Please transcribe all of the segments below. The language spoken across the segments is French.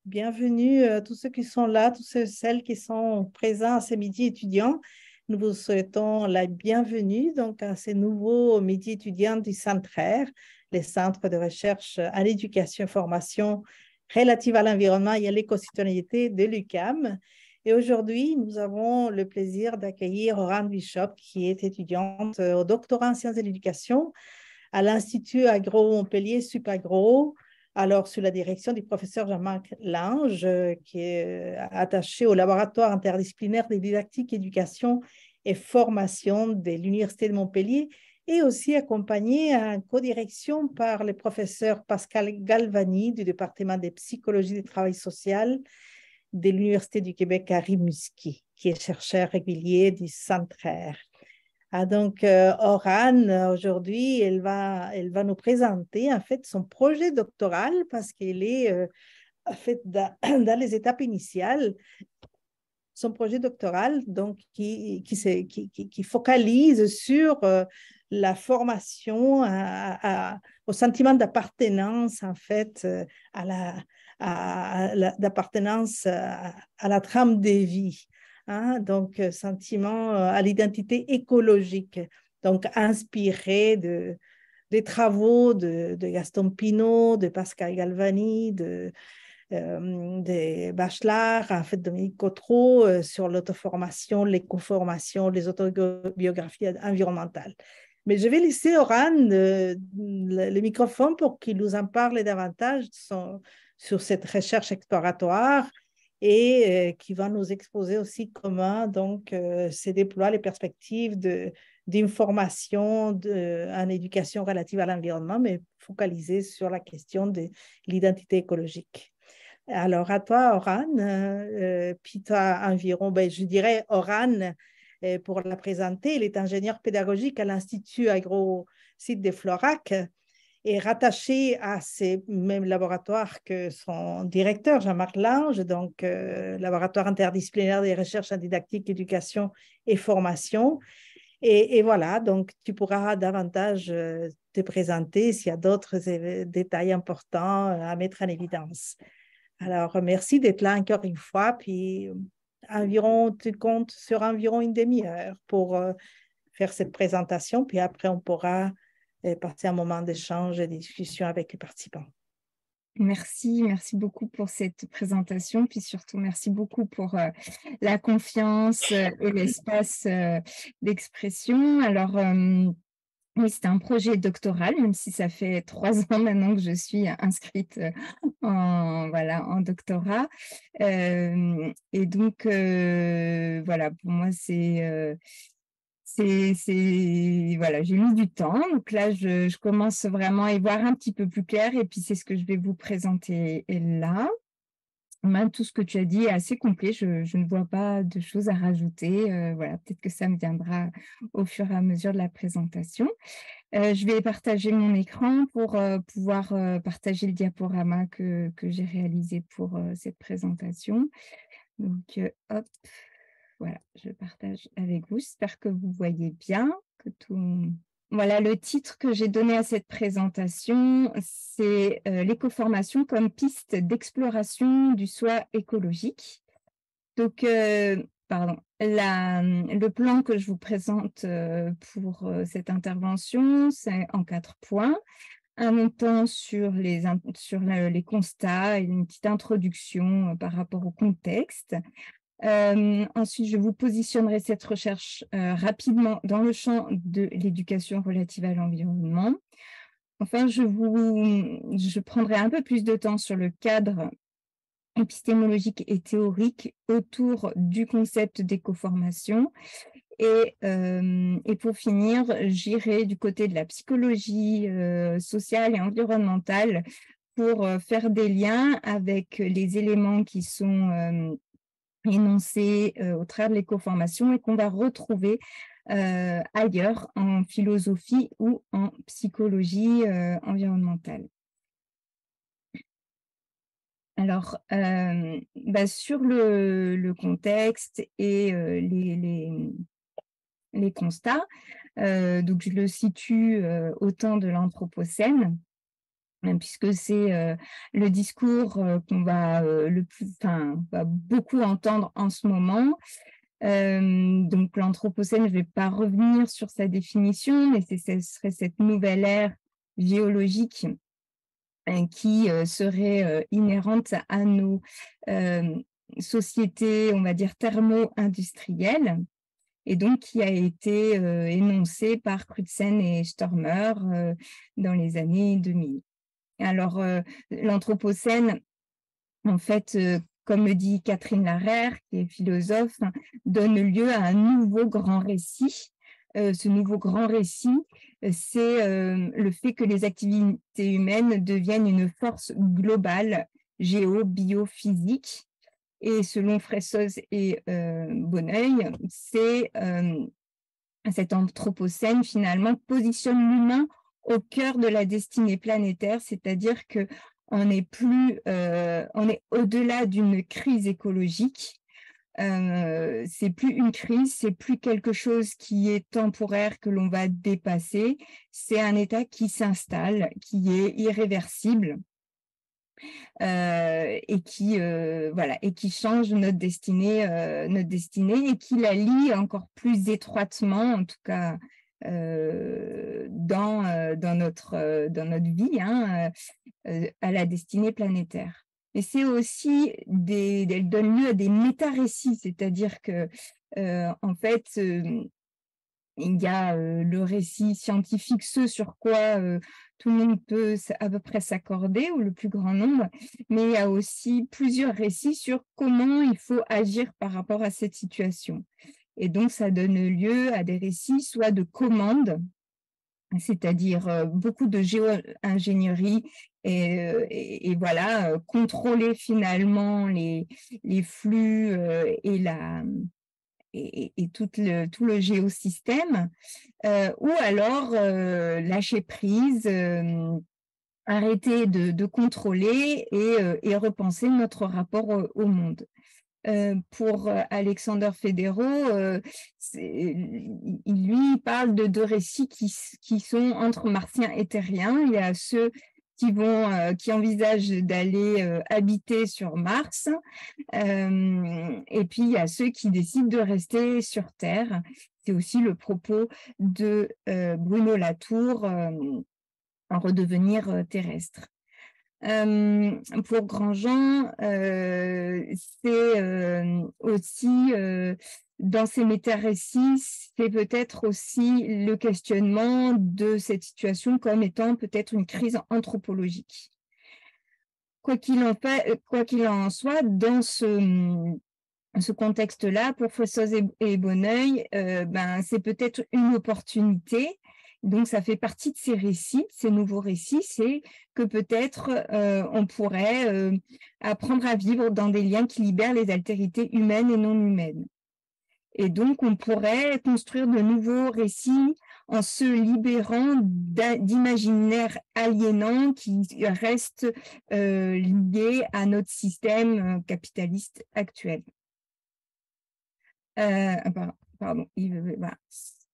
Bienvenue à tous ceux qui sont là, tous ceux et celles qui sont présents à ces midis étudiants. Nous vous souhaitons la bienvenue donc, à ces nouveaux midis étudiants du Centre-R, les centres de recherche à l'éducation et formation relative à l'environnement et à l'éco-citoyenneté de l'UQAM. Et aujourd'hui, nous avons le plaisir d'accueillir Oran Bishop, qui est étudiante au doctorat en sciences de l'éducation à l'Institut Agro Montpellier Supagro, alors sous la direction du professeur Jean-Marc Lange, qui est attaché au laboratoire interdisciplinaire des didactiques, éducation et formation de l'Université de Montpellier, et aussi accompagné en codirection par le professeur Pascal Galvani du département de psychologie du travail social de l'Université du Québec à Rimouski, qui est chercheur régulier du Centre-R. Ah, donc, Oran, aujourd'hui, elle va nous présenter en fait son projet doctoral parce qu'elle est en fait dans les étapes initiales. Son projet doctoral, donc, qui focalise sur la formation au sentiment d'appartenance, en fait, d'appartenance à la trame de vie. Hein, donc, sentiment à l'identité écologique, donc inspiré des travaux de Gaston Pinault, de Pascal Galvani, des bachelors, en fait, Dominique Cotreau, sur l'autoformation, l'écoformation, les autobiographies environnementales. Mais je vais laisser Oran le microphone pour qu'il nous en parle davantage sur cette recherche exploratoire et qui va nous exposer aussi comment donc se déploient les perspectives d'information en éducation relative à l'environnement, mais focalisée sur la question de l'identité écologique. Alors, à toi, Oran, puis tu as environ, ben, je dirais, Oran, pour la présenter, il est ingénieur pédagogique à l'Institut Agro-Site de Florac et rattaché à ces mêmes laboratoires que son directeur, Jean-Marc Lange, donc laboratoire interdisciplinaire des recherches en didactique, éducation et formation. Et voilà, donc tu pourras davantage te présenter s'il y a d'autres détails importants à mettre en évidence. Alors, merci d'être là encore une fois. Puis, tu comptes sur environ une demi-heure pour faire cette présentation. Puis après, on pourra passer un moment d'échange et de discussion avec les participants. Merci beaucoup pour cette présentation, puis surtout merci beaucoup pour la confiance et l'espace d'expression. Alors, oui, c'était un projet doctoral, même si ça fait 3 ans maintenant que je suis inscrite en doctorat. Et donc, voilà, pour moi, voilà, j'ai mis du temps. Donc là, je commence vraiment à y voir un petit peu plus clair. Et puis, c'est ce que je vais vous présenter là. Tout ce que tu as dit est assez complet. Je ne vois pas de choses à rajouter. Voilà, peut-être que ça me viendra au fur et à mesure de la présentation. Je vais partager mon écran pour pouvoir partager le diaporama que j'ai réalisé pour cette présentation. Donc, hop. Voilà, je partage avec vous. J'espère que vous voyez bien, que tout... Voilà, le titre que j'ai donné à cette présentation, c'est l'écoformation comme piste d'exploration du soi écologique. Donc, le plan que je vous présente pour cette intervention, c'est en 4 points. Un temps sur les constats et une petite introduction par rapport au contexte. Ensuite, je vous positionnerai cette recherche rapidement dans le champ de l'éducation relative à l'environnement. Enfin, je prendrai un peu plus de temps sur le cadre épistémologique et théorique autour du concept d'écoformation. Et pour finir, j'irai du côté de la psychologie sociale et environnementale pour faire des liens avec les éléments qui sont énoncés au travers de l'écoformation et qu'on va retrouver ailleurs en philosophie ou en psychologie environnementale. Alors, sur le contexte et les constats, donc je le situe au temps de l'Anthropocène. puisque c'est le discours qu'on va, va beaucoup entendre en ce moment. Donc l'Anthropocène, je ne vais pas revenir sur sa définition, mais ce serait cette nouvelle ère géologique qui serait inhérente à nos sociétés, on va dire, thermo-industrielles, et donc qui a été énoncée par Crutzen et Stormer dans les années 2000. Alors, l'Anthropocène, en fait, comme le dit Catherine Larère, qui est philosophe, donne lieu à un nouveau grand récit. Ce nouveau grand récit, c'est le fait que les activités humaines deviennent une force globale, géo-biophysique. Et selon Fressoz et Bonneuil, cet Anthropocène, finalement, positionne l'humain au cœur de la destinée planétaire, c'est-à-dire que on est au-delà d'une crise écologique. C'est plus une crise, c'est plus quelque chose qui est temporaire que l'on va dépasser. C'est un état qui s'installe, qui est irréversible et qui change notre destinée et qui la lie encore plus étroitement, en tout cas dans notre vie, à la destinée planétaire. Et c'est aussi elle donne lieu à des méta-récits, c'est-à-dire que en fait, il y a le récit scientifique, ce sur quoi tout le monde peut à peu près s'accorder, ou le plus grand nombre, mais il y a aussi plusieurs récits sur comment il faut agir par rapport à cette situation. Et donc, ça donne lieu à des récits soit de commandes, c'est-à-dire beaucoup de géo-ingénierie et voilà, contrôler finalement les flux et tout le géosystème, ou alors lâcher prise, arrêter de contrôler et repenser notre rapport au monde. Pour Alexander Federer, lui parle de deux récits qui sont entre martiens et terriens. Il y a ceux qui envisagent d'aller habiter sur Mars, et puis il y a ceux qui décident de rester sur Terre. C'est aussi le propos de Bruno Latour en Redevenir terrestre. Pour Grandjean, c'est aussi dans ces méta-récits, c'est peut-être aussi le questionnement de cette situation comme étant peut-être une crise anthropologique. Quoi qu'il en soit, dans ce contexte-là, pour Fressoz et Bonneuil, c'est peut-être une opportunité. Donc, ça fait partie de ces récits, ces nouveaux récits, c'est que peut-être on pourrait apprendre à vivre dans des liens qui libèrent les altérités humaines et non humaines. Et donc, on pourrait construire de nouveaux récits en se libérant d'imaginaires aliénants qui restent liés à notre système capitaliste actuel. Pardon, voilà.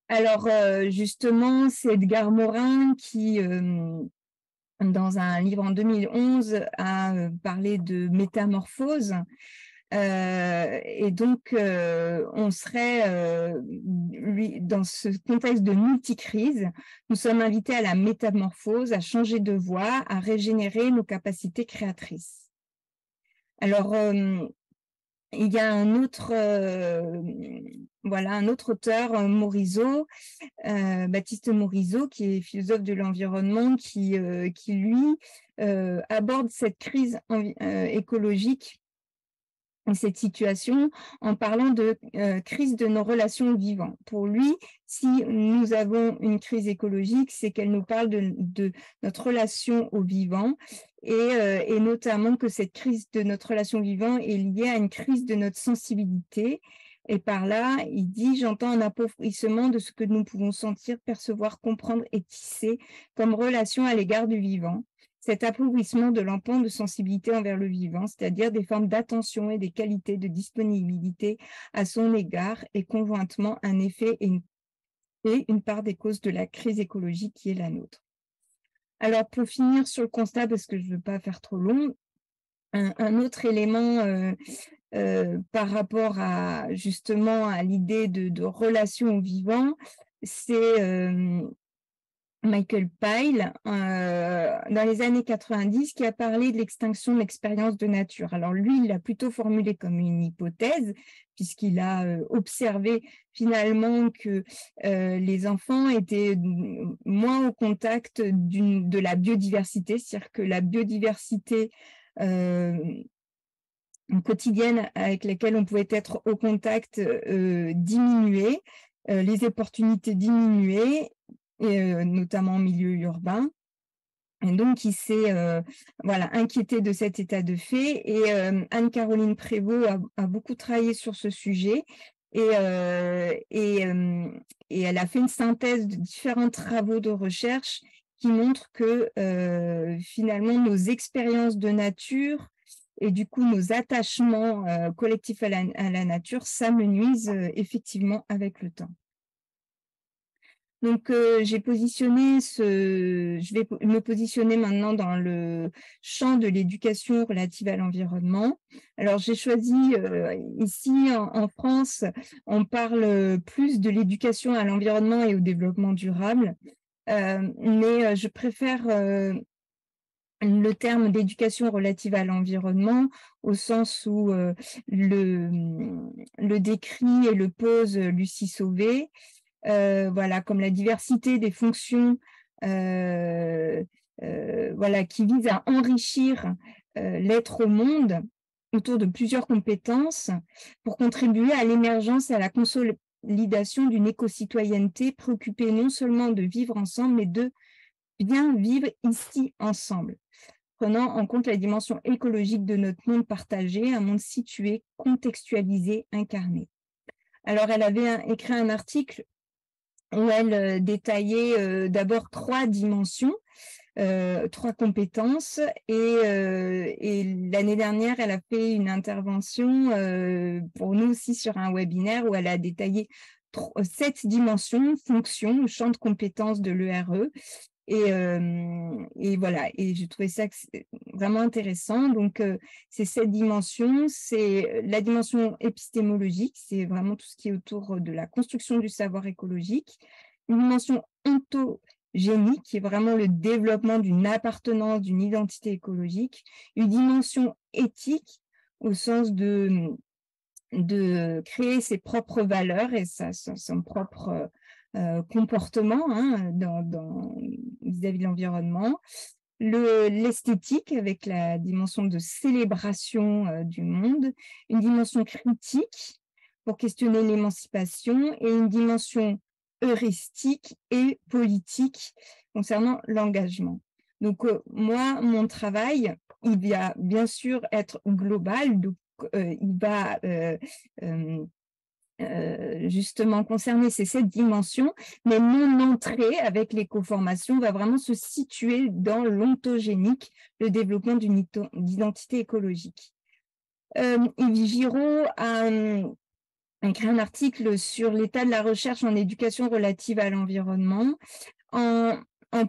Alors, justement, c'est Edgar Morin qui, dans un livre en 2011, a parlé de métamorphose. Et donc, on serait, dans ce contexte de multicrise, nous sommes invités à la métamorphose, à changer de voie, à régénérer nos capacités créatrices. Alors, il y a un autre auteur, Morisot, Baptiste Morisot, qui est philosophe de l'environnement, qui lui aborde cette crise écologique, cette situation, en parlant de crise de nos relations aux vivants. Pour lui, si nous avons une crise écologique, c'est qu'elle nous parle de notre relation aux vivants, et notamment que cette crise de notre relation aux vivants est liée à une crise de notre sensibilité. Et par là, il dit « J'entends un appauvrissement de ce que nous pouvons sentir, percevoir, comprendre et tisser comme relation à l'égard du vivant. » Cet appauvrissement de l'empan de sensibilité envers le vivant, c'est-à-dire des formes d'attention et des qualités de disponibilité à son égard, est conjointement un effet et une part des causes de la crise écologique qui est la nôtre. Alors, pour finir sur le constat, parce que je ne veux pas faire trop long, un autre élément par rapport à justement à l'idée de relation au vivant, c'est Michael Pyle, dans les années 90, qui a parlé de l'extinction de l'expérience de nature. Alors lui, il l'a plutôt formulé comme une hypothèse, puisqu'il a observé finalement que les enfants étaient moins au contact de la biodiversité, c'est-à-dire que la biodiversité quotidienne avec laquelle on pouvait être au contact diminuait, les opportunités diminuaient, notamment en milieu urbain. Et donc, il s'est inquiété de cet état de fait. Et Anne-Caroline Prévost a beaucoup travaillé sur ce sujet. Et elle a fait une synthèse de différents travaux de recherche qui montrent que finalement, nos expériences de nature et du coup, nos attachements collectifs à la nature s'amenuisent effectivement avec le temps. Donc, je vais me positionner maintenant dans le champ de l'éducation relative à l'environnement. Alors, j'ai choisi ici en France, on parle plus de l'éducation à l'environnement et au développement durable, mais je préfère le terme d'éducation relative à l'environnement au sens où le décrit et le pose Lucie Sauvé. Comme la diversité des fonctions qui visent à enrichir l'être au monde autour de plusieurs compétences pour contribuer à l'émergence et à la consolidation d'une éco-citoyenneté préoccupée non seulement de vivre ensemble, mais de bien vivre ici ensemble, prenant en compte la dimension écologique de notre monde partagé, un monde situé, contextualisé, incarné. Alors, elle avait écrit un article où elle détaillait d'abord 3 dimensions, 3 compétences, et l'année dernière, elle a fait une intervention pour nous aussi sur un webinaire où elle a détaillé 7 dimensions, fonctions, champ de compétences de l'ERE. Et voilà, et j'ai trouvé ça vraiment intéressant. Donc, c'est cette dimension, c'est la dimension épistémologique, c'est vraiment tout ce qui est autour de la construction du savoir écologique. Une dimension ontogénique, qui est vraiment le développement d'une appartenance, d'une identité écologique. Une dimension éthique, au sens de créer ses propres valeurs et son propre comportement vis-à-vis de l'environnement, l'esthétique avec la dimension de célébration du monde, une dimension critique pour questionner l'émancipation et une dimension heuristique et politique concernant l'engagement. Donc moi, mon travail, il va bien sûr être global, donc il va justement concerner ces 7 dimensions, mais mon entrée avec l'éco-formation va vraiment se situer dans l'ontogénique, le développement d'une identité écologique. Yves Giraud a écrit un article sur l'état de la recherche en éducation relative à l'environnement en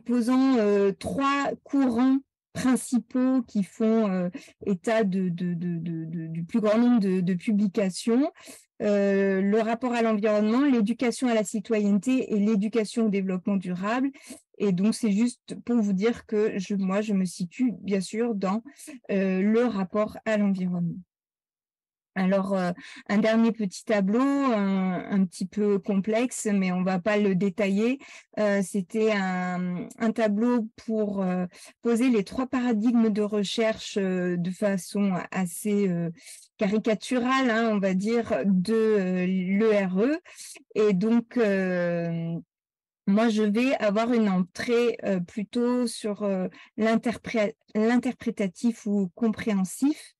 posant 3 courants principaux qui font état du plus grand nombre de publications. Le rapport à l'environnement, l'éducation à la citoyenneté et l'éducation au développement durable. Et donc, c'est juste pour vous dire que moi, je me situe bien sûr dans le rapport à l'environnement. Alors, un dernier petit tableau, un petit peu complexe, mais on ne va pas le détailler. C'était un tableau pour poser les 3 paradigmes de recherche de façon assez caricaturale, on va dire, de l'ERE. Et donc, moi, je vais avoir une entrée plutôt sur l'interprétatif ou compréhensif.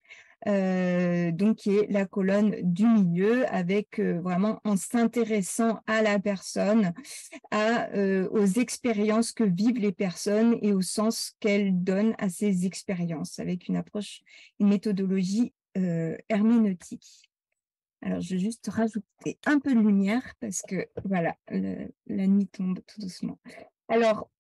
Donc qui est la colonne du milieu, avec vraiment en s'intéressant à la personne, aux expériences que vivent les personnes et au sens qu'elles donnent à ces expériences, avec une méthodologie herméneutique. Alors, je vais juste rajouter un peu de lumière parce que voilà, la nuit tombe tout doucement. Alors,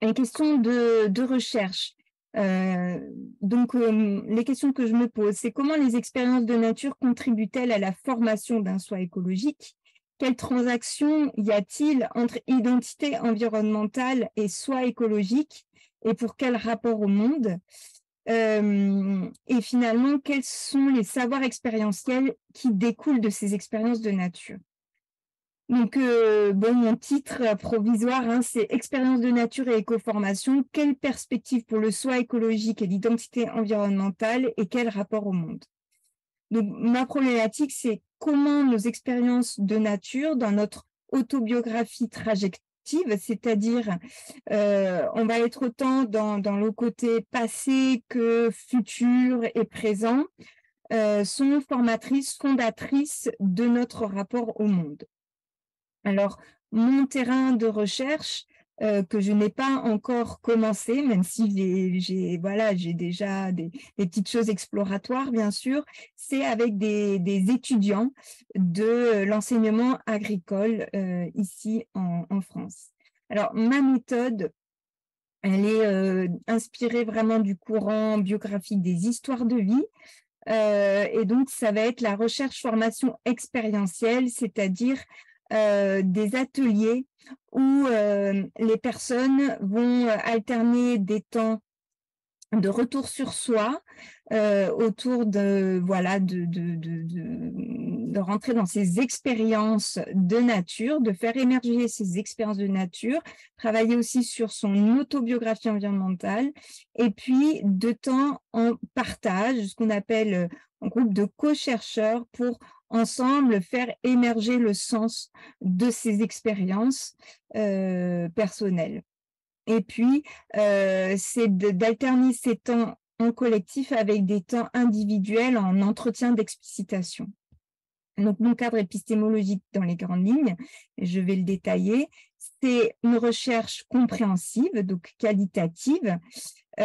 les questions de recherche. Donc, les questions que je me pose, c'est comment les expériences de nature contribuent-elles à la formation d'un soi écologique? Quelle transaction y a-t-il entre identité environnementale et soi écologique? Et pour quel rapport au monde? Et finalement, quels sont les savoirs expérientiels qui découlent de ces expériences de nature? Donc, mon titre provisoire, hein, c'est Expérience de nature et écoformation. Quelle perspective pour le soi écologique et l'identité environnementale et quel rapport au monde? Donc, ma problématique, c'est comment nos expériences de nature, dans notre autobiographie trajective, c'est-à-dire on va être autant dans le côté passé que futur et présent, sont formatrices, fondatrices de notre rapport au monde. Alors, mon terrain de recherche, que je n'ai pas encore commencé, même si j'ai déjà des petites choses exploratoires, bien sûr, c'est avec des étudiants de l'enseignement agricole ici en France. Alors, ma méthode, elle est inspirée vraiment du courant biographique des histoires de vie. Et donc, ça va être la recherche-formation expérientielle, c'est-à-dire des ateliers où les personnes vont alterner des temps de retour sur soi autour de rentrer dans ces expériences de nature, de faire émerger ces expériences de nature, travailler aussi sur son autobiographie environnementale et puis de temps en partage, ce qu'on appelle un groupe de co-chercheurs pour ensemble faire émerger le sens de ces expériences personnelles. Et puis, c'est d'alterner ces temps en collectif avec des temps individuels en entretien d'explicitation. Donc, mon cadre épistémologique dans les grandes lignes, je vais le détailler, c'est une recherche compréhensive, donc qualitative, où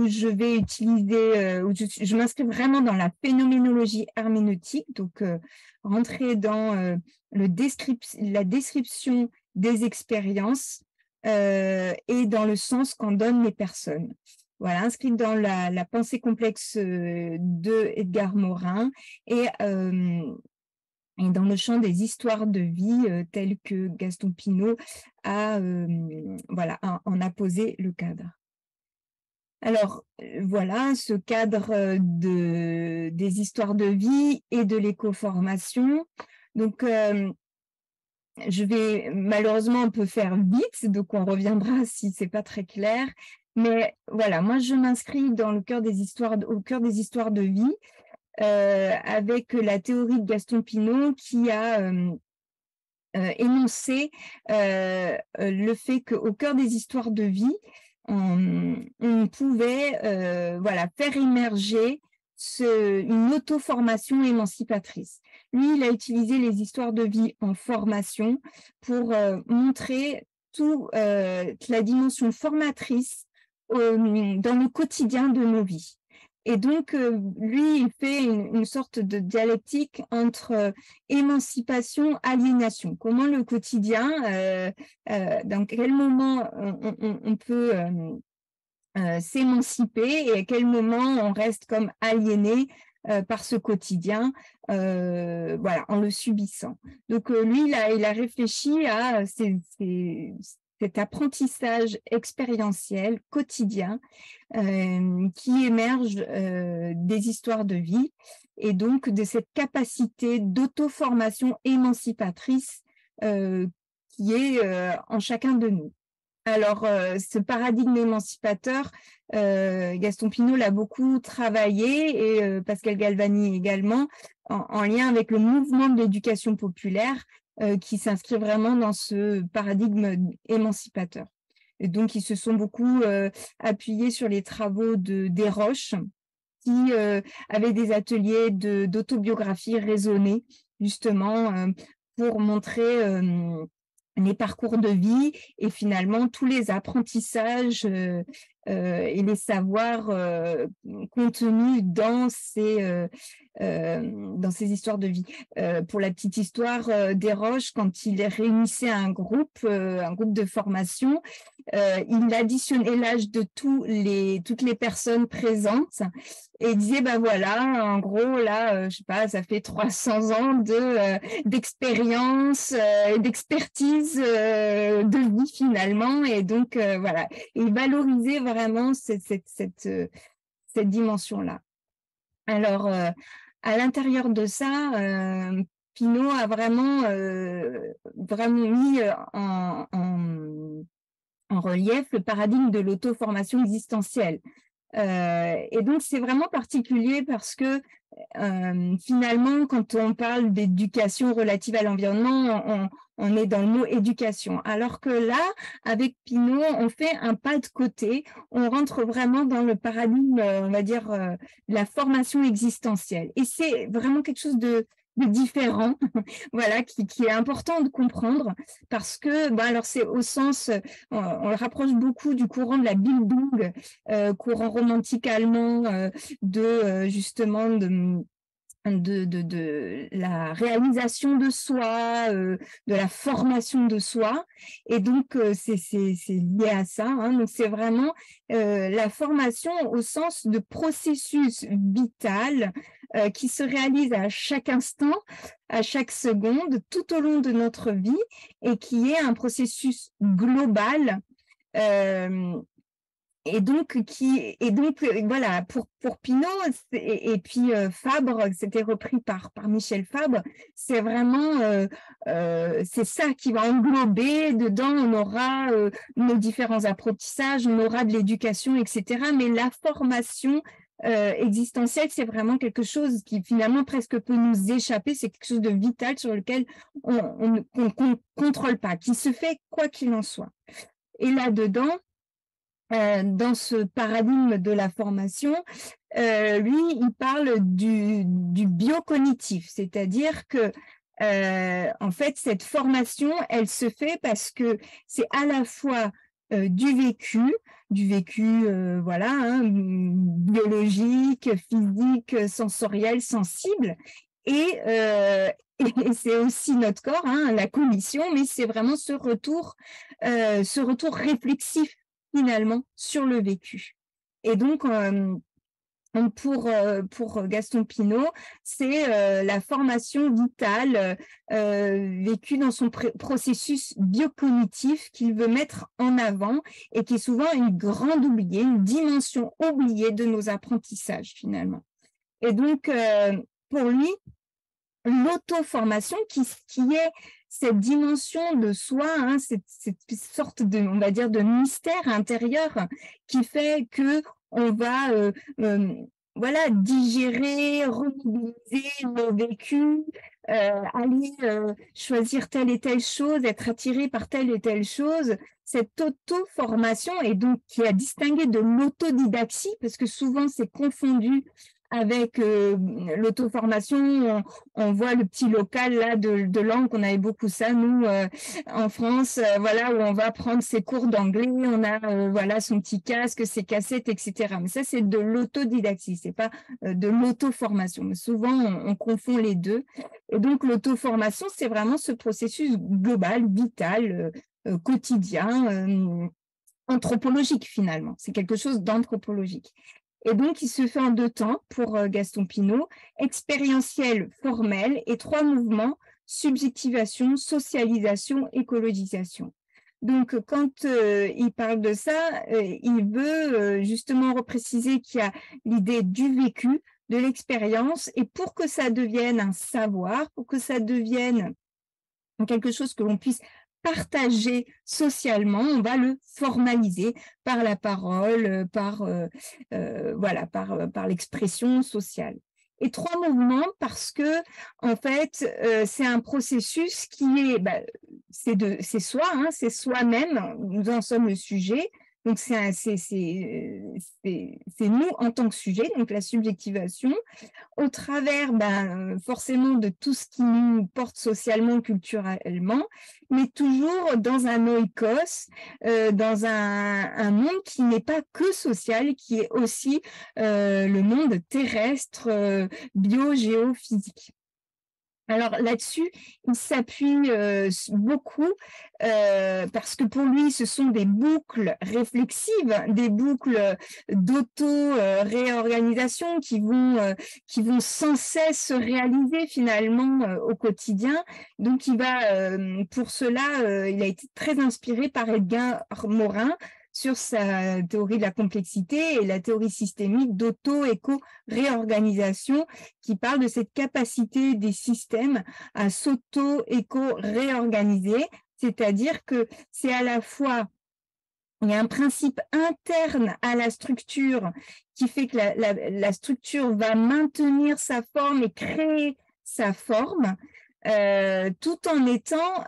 je vais utiliser, où je m'inscris vraiment dans la phénoménologie herméneutique, donc rentrer dans la description des expériences et dans le sens qu'en donnent les personnes. Voilà, inscrite dans la pensée complexe de Edgar Morin et dans le champ des histoires de vie telles que Gaston Pinault en a posé le cadre. Alors, voilà, ce cadre des histoires de vie et de l'écoformation. Donc, je vais, malheureusement, on peut faire vite, donc on reviendra si c'est pas très clair. Mais voilà, moi, je m'inscris au cœur des histoires de vie avec la théorie de Gaston Pinault qui a énoncé le fait qu'au cœur des histoires de vie, on pouvait faire émerger une auto-formation émancipatrice. Lui, il a utilisé les histoires de vie en formation pour montrer toute la dimension formatrice dans le quotidien de nos vies. Et donc, lui, il fait une sorte de dialectique entre émancipation, aliénation. Comment le quotidien, dans quel moment on peut s'émanciper et à quel moment on reste comme aliéné par ce quotidien, en le subissant. Donc, lui, il a réfléchi à cet apprentissage expérientiel quotidien qui émerge des histoires de vie et donc de cette capacité d'auto-formation émancipatrice qui est en chacun de nous. Alors, ce paradigme émancipateur, Gaston Pinault l'a beaucoup travaillé et Pascal Galvani également, en lien avec le mouvement de l'éducation populaire qui s'inscrit vraiment dans ce paradigme émancipateur. Et donc, ils se sont beaucoup appuyés sur les travaux de Desroches, qui avait des ateliers d'autobiographie raisonnée, justement, pour montrer les parcours de vie et finalement tous les apprentissages et les savoirs contenus dans ces histoires de vie. Pour la petite histoire, Desroches, quand il réunissait un groupe de formation, il additionnait l'âge de toutes les personnes présentes et disait, ben voilà, en gros, là, je sais pas, ça fait 300 ans d'expérience et d'expertise de vie finalement. Et donc, voilà, il valorisait vraiment cette dimension-là. Alors, à l'intérieur de ça, Pinault a vraiment mis en relief le paradigme de l'auto-formation existentielle. Et donc, c'est vraiment particulier parce que finalement, quand on parle d'éducation relative à l'environnement, on est dans le mot éducation. Alors que là, avec Pinault, on fait un pas de côté, on rentre vraiment dans le paradigme, on va dire, de la formation existentielle. Et c'est vraiment quelque chose de différent, voilà, qui est important de comprendre parce que, alors c'est au sens, on le rapproche beaucoup du courant de la Bildung, courant romantique allemand, justement de la réalisation de soi, de la formation de soi, et donc c'est lié à ça, hein. Donc c'est vraiment la formation au sens de processus vital qui se réalise à chaque instant, à chaque seconde, tout au long de notre vie, et qui est un processus global. Et donc voilà, pour Pinault et puis Fabre, c'était repris par Michel Fabre, c'est vraiment c'est ça qui va englober. Dedans on aura nos différents apprentissages, on aura de l'éducation, etc. Mais la formation existentielle, c'est vraiment quelque chose qui finalement presque peut nous échapper. C'est quelque chose de vital sur lequel on ne contrôle pas, qui se fait quoi qu'il en soit. Et là-dedans, dans ce paradigme de la formation, lui, il parle du biocognitif, c'est-à-dire que en fait, cette formation, elle se fait parce que c'est à la fois du vécu, voilà, hein, biologique, physique, sensoriel, sensible, et c'est aussi notre corps, hein, la cognition, mais c'est vraiment ce retour réflexif finalement sur le vécu. Et donc, pour Gaston Pinault, c'est la formation vitale vécue dans son processus biocognitif qu'il veut mettre en avant et qui est souvent une grande oubliée, une dimension oubliée de nos apprentissages finalement. Et donc, pour lui, l'auto-formation qui est cette dimension de soi, hein, cette sorte de, on va dire, de mystère intérieur qui fait que on va voilà, digérer, remobiliser nos vécus, aller choisir telle et telle chose, être attiré par telle et telle chose. Cette auto-formation, et donc qui a distingué de l'autodidaxie, parce que souvent c'est confondu avec l'auto-formation. On voit le petit local là de langue, qu'on avait beaucoup ça, nous, en France, voilà, où on va prendre ses cours d'anglais, on a voilà, son petit casque, ses cassettes, etc. Mais ça, c'est de l'autodidaxie, c'est pas de l'auto-formation. Mais souvent, on confond les deux. Et donc, l'auto-formation, c'est vraiment ce processus global, vital, quotidien, anthropologique finalement. C'est quelque chose d'anthropologique. Et donc, il se fait en 2 temps pour Gaston Pinault, expérientiel, formel, et 3 mouvements, subjectivation, socialisation, écologisation. Donc, quand il parle de ça, il veut justement repréciser qu'il y a l'idée du vécu, de l'expérience, et pour que ça devienne un savoir, pour que ça devienne quelque chose que l'on puisse partager socialement, on va le formaliser par la parole, par l'expression sociale. Et 3 mouvements parce que en fait c'est un processus qui est c'est soi, hein, c'est soi-même, nous en sommes le sujet, Donc, c'est nous en tant que sujet, donc la subjectivation, au travers forcément de tout ce qui nous porte socialement, culturellement, mais toujours dans un oikos, dans un monde qui n'est pas que social, qui est aussi le monde terrestre, bio-géophysique. Alors là-dessus, il s'appuie beaucoup parce que pour lui, ce sont des boucles réflexives, des boucles d'auto-réorganisation qui vont sans cesse se réaliser finalement au quotidien. Donc, pour cela, il a été très inspiré par Edgar Morin sur sa théorie de la complexité et la théorie systémique d'auto-éco-réorganisation qui parle de cette capacité des systèmes à s'auto-éco-réorganiser, c'est-à-dire que c'est à la fois, il y a un principe interne à la structure qui fait que la structure va maintenir sa forme et créer sa forme, tout en étant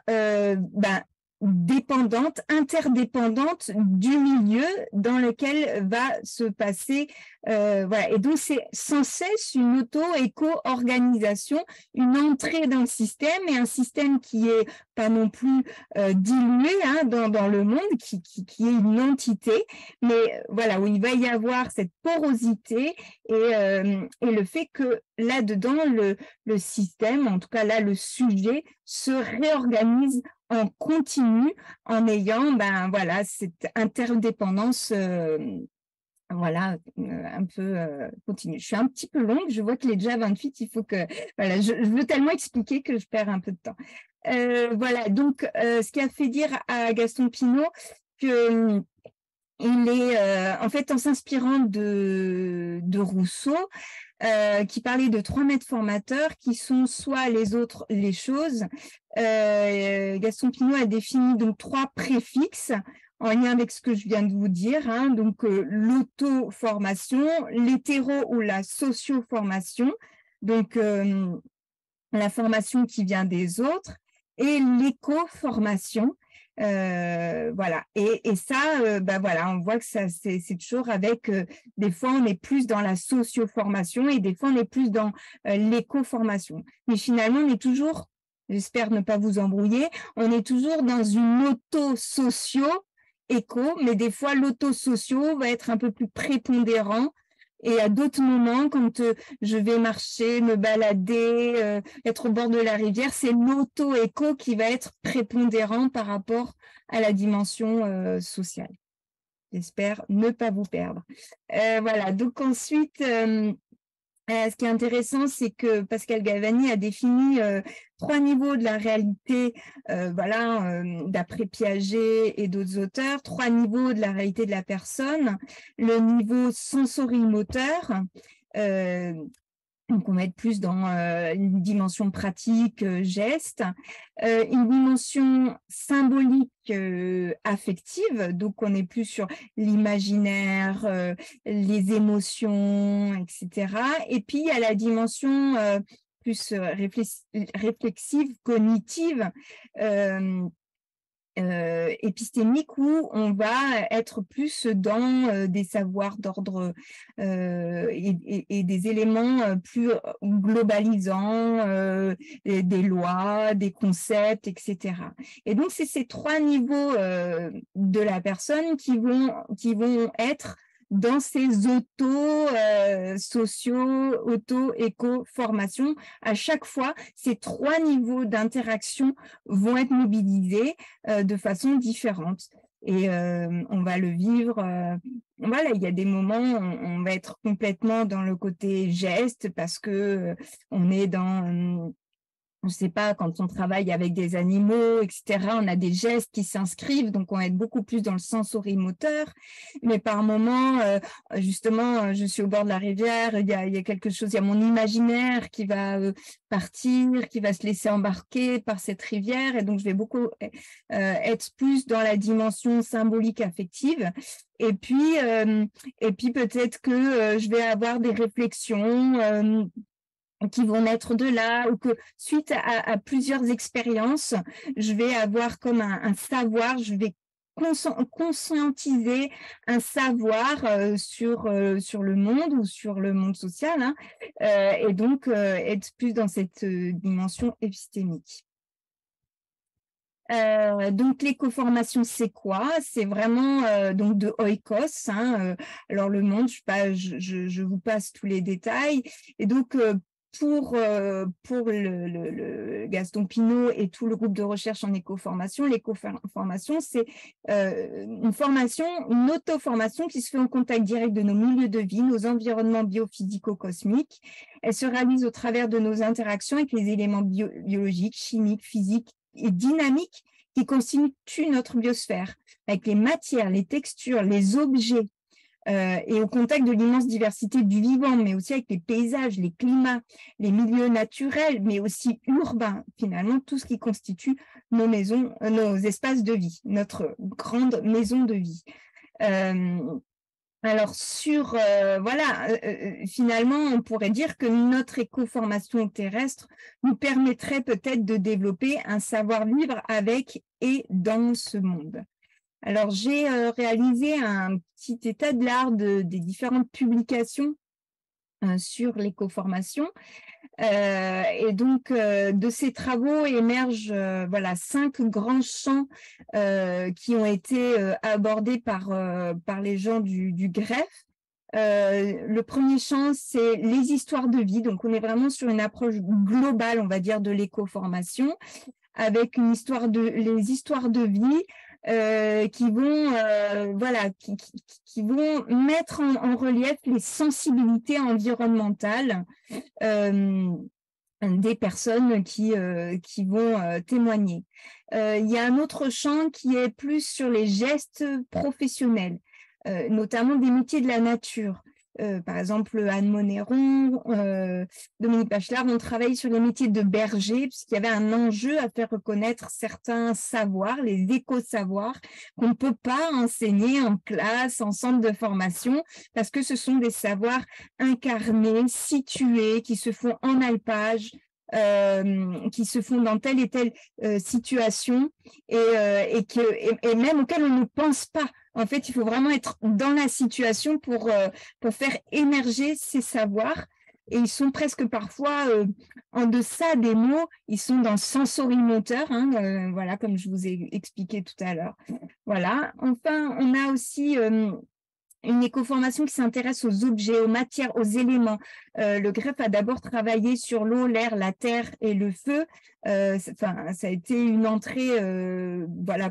dépendante, interdépendante du milieu dans lequel va se passer. Voilà. Et donc, c'est sans cesse une auto-éco-organisation, une entrée dans le système et un système qui est pas non plus dilué dans le monde, qui est une entité, mais voilà, où il va y avoir cette porosité et le fait que là-dedans, le système, en tout cas là, le sujet, se réorganise en continu en ayant cette interdépendance un peu continue. Je suis un petit peu longue, je vois qu'il est déjà 28, il faut que je veux tellement expliquer que je perds un peu de temps. Donc ce qui a fait dire à Gaston Pinault que il est en fait en s'inspirant de Rousseau qui parlait de 3 maîtres formateurs qui sont soit les autres, les choses. Gaston Pinault a défini donc 3 préfixes en lien avec ce que je viens de vous dire, donc l'auto-formation, l'hétéro ou la socio-formation, donc la formation qui vient des autres, et l'éco-formation. Voilà. Et ça, on voit que ça, c'est toujours avec, des fois, on est plus dans la socio-formation et des fois, on est plus dans l'éco-formation. Mais finalement, on est toujours, j'espère ne pas vous embrouiller, on est toujours dans une auto-socio-éco, mais des fois, l'auto-socio va être un peu plus prépondérant. Et à d'autres moments, quand je vais marcher, me balader, être au bord de la rivière, c'est l'auto-éco qui va être prépondérant par rapport à la dimension sociale. J'espère ne pas vous perdre. Voilà, donc ensuite, ce qui est intéressant, c'est que Pascal Galvani a défini 3 niveaux de la réalité, d'après Piaget et d'autres auteurs, 3 niveaux de la réalité de la personne. Le niveau sensorimoteur, donc on va être plus dans une dimension pratique, geste, une dimension symbolique, affective, donc on est plus sur l'imaginaire, les émotions, etc. Et puis il y a la dimension plus réflexive, cognitive, épistémique, où on va être plus dans des savoirs d'ordre et des éléments plus globalisants, des lois, des concepts, etc. Et donc, c'est ces 3 niveaux de la personne qui vont être dans ces auto-éco-formations. À chaque fois, ces 3 niveaux d'interaction vont être mobilisés de façon différente. Et on va le vivre, il y a des moments où on va être complètement dans le côté geste parce que on est dans... je ne sais pas, quand on travaille avec des animaux, etc., on a des gestes qui s'inscrivent, donc on va être beaucoup plus dans le sensorimoteur. Mais par moments, justement, je suis au bord de la rivière, il y a quelque chose, il y a mon imaginaire qui va partir, qui va se laisser embarquer par cette rivière, et donc je vais beaucoup être plus dans la dimension symbolique affective. Et puis peut-être que je vais avoir des réflexions qui vont naître de là, ou que suite à plusieurs expériences, je vais avoir comme un savoir, je vais conscientiser un savoir sur le monde ou sur le monde social, hein, et donc être plus dans cette dimension épistémique. Donc l'éco-formation, c'est quoi? C'est vraiment donc de oikos, hein, alors le monde, je vous passe tous les détails. Et donc pour le Gaston Pinault et tout le groupe de recherche en éco-formation, l'éco-formation, c'est une formation, une auto-formation qui se fait en contact direct de nos milieux de vie, nos environnements biophysico-cosmiques. Elle se réalise au travers de nos interactions avec les éléments biologiques, chimiques, physiques et dynamiques qui constituent notre biosphère, avec les matières, les textures, les objets, et au contact de l'immense diversité du vivant, mais aussi avec les paysages, les climats, les milieux naturels, mais aussi urbains, finalement, tout ce qui constitue nos maisons, nos espaces de vie, notre grande maison de vie. Alors finalement, on pourrait dire que notre éco-formation terrestre nous permettrait peut-être de développer un savoir-vivre avec et dans ce monde. Alors, j'ai réalisé un petit état de l'art des différentes publications sur l'éco-formation. Et donc, de ces travaux émergent 5 grands champs qui ont été abordés par les gens du greffe. Le premier champ, c'est les histoires de vie. Donc, on est vraiment sur une approche globale, on va dire, de l'éco-formation, avec les histoires de vie qui vont qui vont mettre en relief les sensibilités environnementales des personnes qui vont témoigner. Il y a un autre champ qui est plus sur les gestes professionnels, notamment des métiers de la nature. Par exemple, Anne Monéron, Dominique Bachelard ont travaillé sur les métiers de berger, puisqu'il y avait un enjeu à faire reconnaître certains savoirs, les éco-savoirs, qu'on ne peut pas enseigner en classe, en centre de formation, parce que ce sont des savoirs incarnés, situés, qui se font en alpage, qui se font dans telle et telle situation, et même auxquels on ne pense pas. En fait, il faut vraiment être dans la situation pour faire émerger ces savoirs. Et ils sont presque parfois en deçà des mots, ils sont dans le sensorimoteur, hein, voilà, comme je vous ai expliqué tout à l'heure. Voilà. Enfin, on a aussi une éco-formation qui s'intéresse aux objets, aux matières, aux éléments. Le greffe a d'abord travaillé sur l'eau, l'air, la terre et le feu. Ça a été une entrée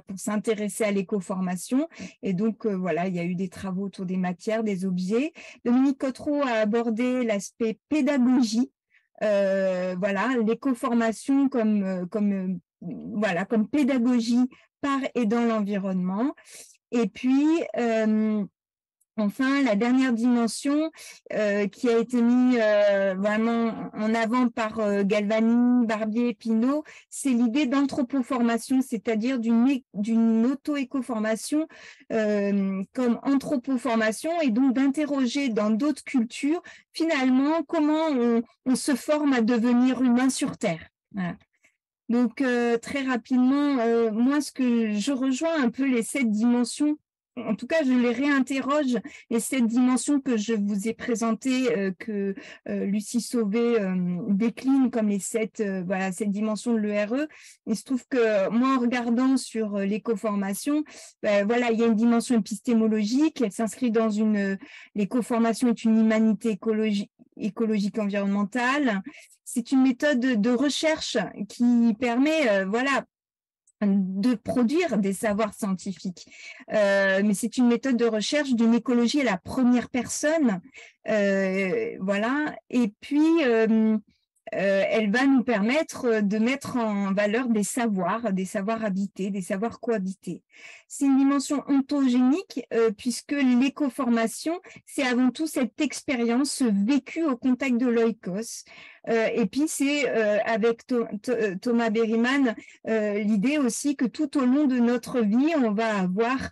pour s'intéresser à l'éco-formation. Et donc, il y a eu des travaux autour des matières, des objets. Dominique Cottereau a abordé l'aspect pédagogie. L'éco-formation comme pédagogie par et dans l'environnement. Et puis, enfin, la dernière dimension qui a été mise vraiment en avant par Galvani, Barbier et Pinault, c'est l'idée d'anthropoformation, c'est-à-dire d'une auto-éco-formation comme anthropoformation, et donc d'interroger dans d'autres cultures, finalement, comment on se forme à devenir humain sur Terre. Voilà. Donc, très rapidement, moi, ce que je rejoins un peu les 7 dimensions, en tout cas, je les réinterroge, les 7 dimensions que je vous ai présentées, que Lucie Sauvé décline comme les 7 dimensions de l'ERE. Il se trouve que moi, en regardant sur l'éco-formation, il y a une dimension épistémologique, elle s'inscrit dans l'éco-formation est une humanité écologique environnementale. C'est une méthode de recherche qui permet, de produire des savoirs scientifiques. Mais c'est une méthode de recherche d'une écologie à la première personne. Et puis, elle va nous permettre de mettre en valeur des savoirs habités, des savoirs cohabités. C'est une dimension ontogénique puisque l'éco-formation, c'est avant tout cette expérience, ce vécu au contact de l'oikos. Et puis, c'est avec Thomas Berryman, l'idée aussi que tout au long de notre vie, on va avoir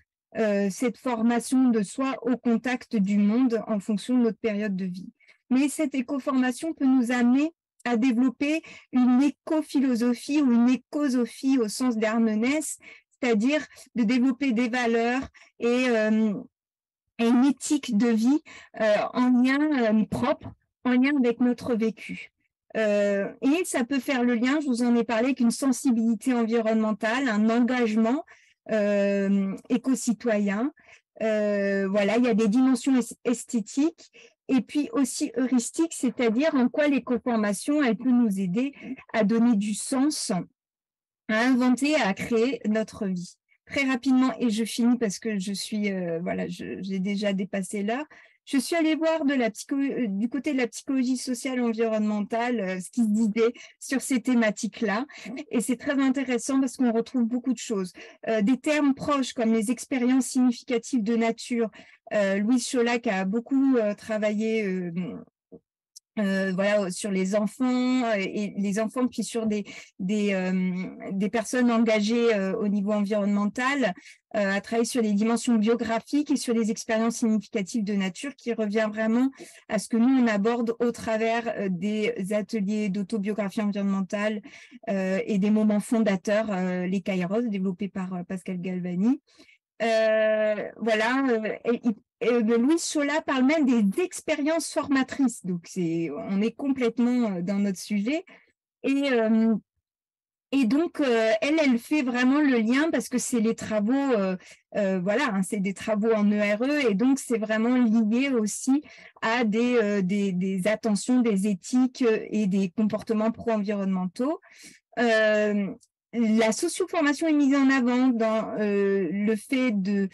cette formation de soi au contact du monde en fonction de notre période de vie. Mais cette éco-formation peut nous amener à développer une éco-philosophie ou une écosophie au sens d'Armenès, c'est-à-dire de développer des valeurs et une éthique de vie en lien propre, en lien avec notre vécu. Et ça peut faire le lien, je vous en ai parlé, qu'une sensibilité environnementale, un engagement éco-citoyen. Voilà, il y a des dimensions esthétiques et puis aussi heuristiques, c'est-à-dire en quoi l'éco-formation, elle peut nous aider à donner du sens, à inventer, à créer notre vie. Très rapidement, et je finis parce que je suis, voilà, j'ai déjà dépassé l'heure. Je suis allée voir du côté de la psychologie sociale environnementale ce qui se disait sur ces thématiques-là. Et c'est très intéressant parce qu'on retrouve beaucoup de choses. Des termes proches comme les expériences significatives de nature. Louise Cholac a beaucoup travaillé voilà, sur les enfants et les enfants, puis sur des personnes engagées au niveau environnemental, à travailler sur les dimensions biographiques et sur les expériences significatives de nature, qui revient vraiment à ce que nous, on aborde au travers des ateliers d'autobiographie environnementale et des moments fondateurs, les Kairos, développés par Pascal Galvani. Voilà, Louise Chola parle même des expériences formatrices, donc on est complètement dans notre sujet. Et donc, elle fait vraiment le lien parce que c'est les travaux, voilà, hein, c'est des travaux en ERE et donc c'est vraiment lié aussi à des attentions, des éthiques et des comportements pro-environnementaux. La socioformation est mise en avant dans le fait de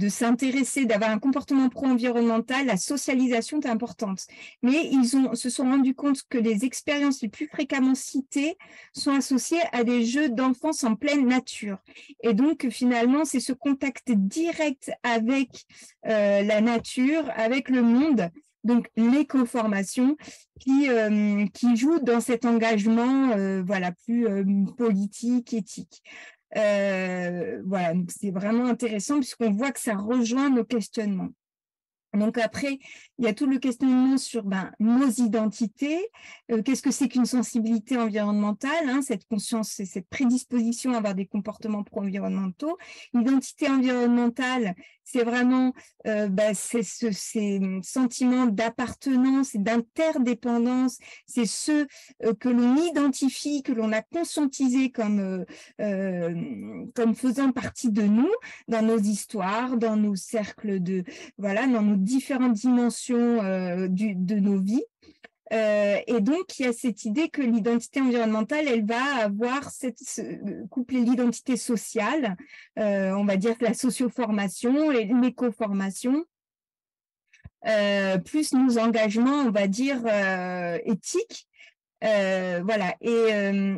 s'intéresser, d'avoir un comportement pro-environnemental. La socialisation est importante. Mais ils se sont rendus compte que les expériences les plus fréquemment citées sont associées à des jeux d'enfance en pleine nature. Et donc, finalement, c'est ce contact direct avec la nature, avec le monde, donc l'éco-formation, qui joue dans cet engagement voilà, plus politique, éthique. Voilà, c'est vraiment intéressant puisqu'on voit que ça rejoint nos questionnements. Donc après, il y a tout le questionnement sur nos identités. Qu'est-ce que c'est qu'une sensibilité environnementale, hein, cette conscience et cette prédisposition à avoir des comportements pro-environnementaux. L'identité environnementale, c'est vraiment ces sentiments d'appartenance et d'interdépendance. C'est ceux que l'on identifie, que l'on a conscientisés comme faisant partie de nous, dans nos histoires, dans nos cercles voilà, dans nos différentes dimensions de nos vies. Et donc, il y a cette idée que l'identité environnementale, elle va avoir coupler l'identité sociale, on va dire que la socioformation et l'éco-formation, plus nos engagements, on va dire, éthiques. Voilà, et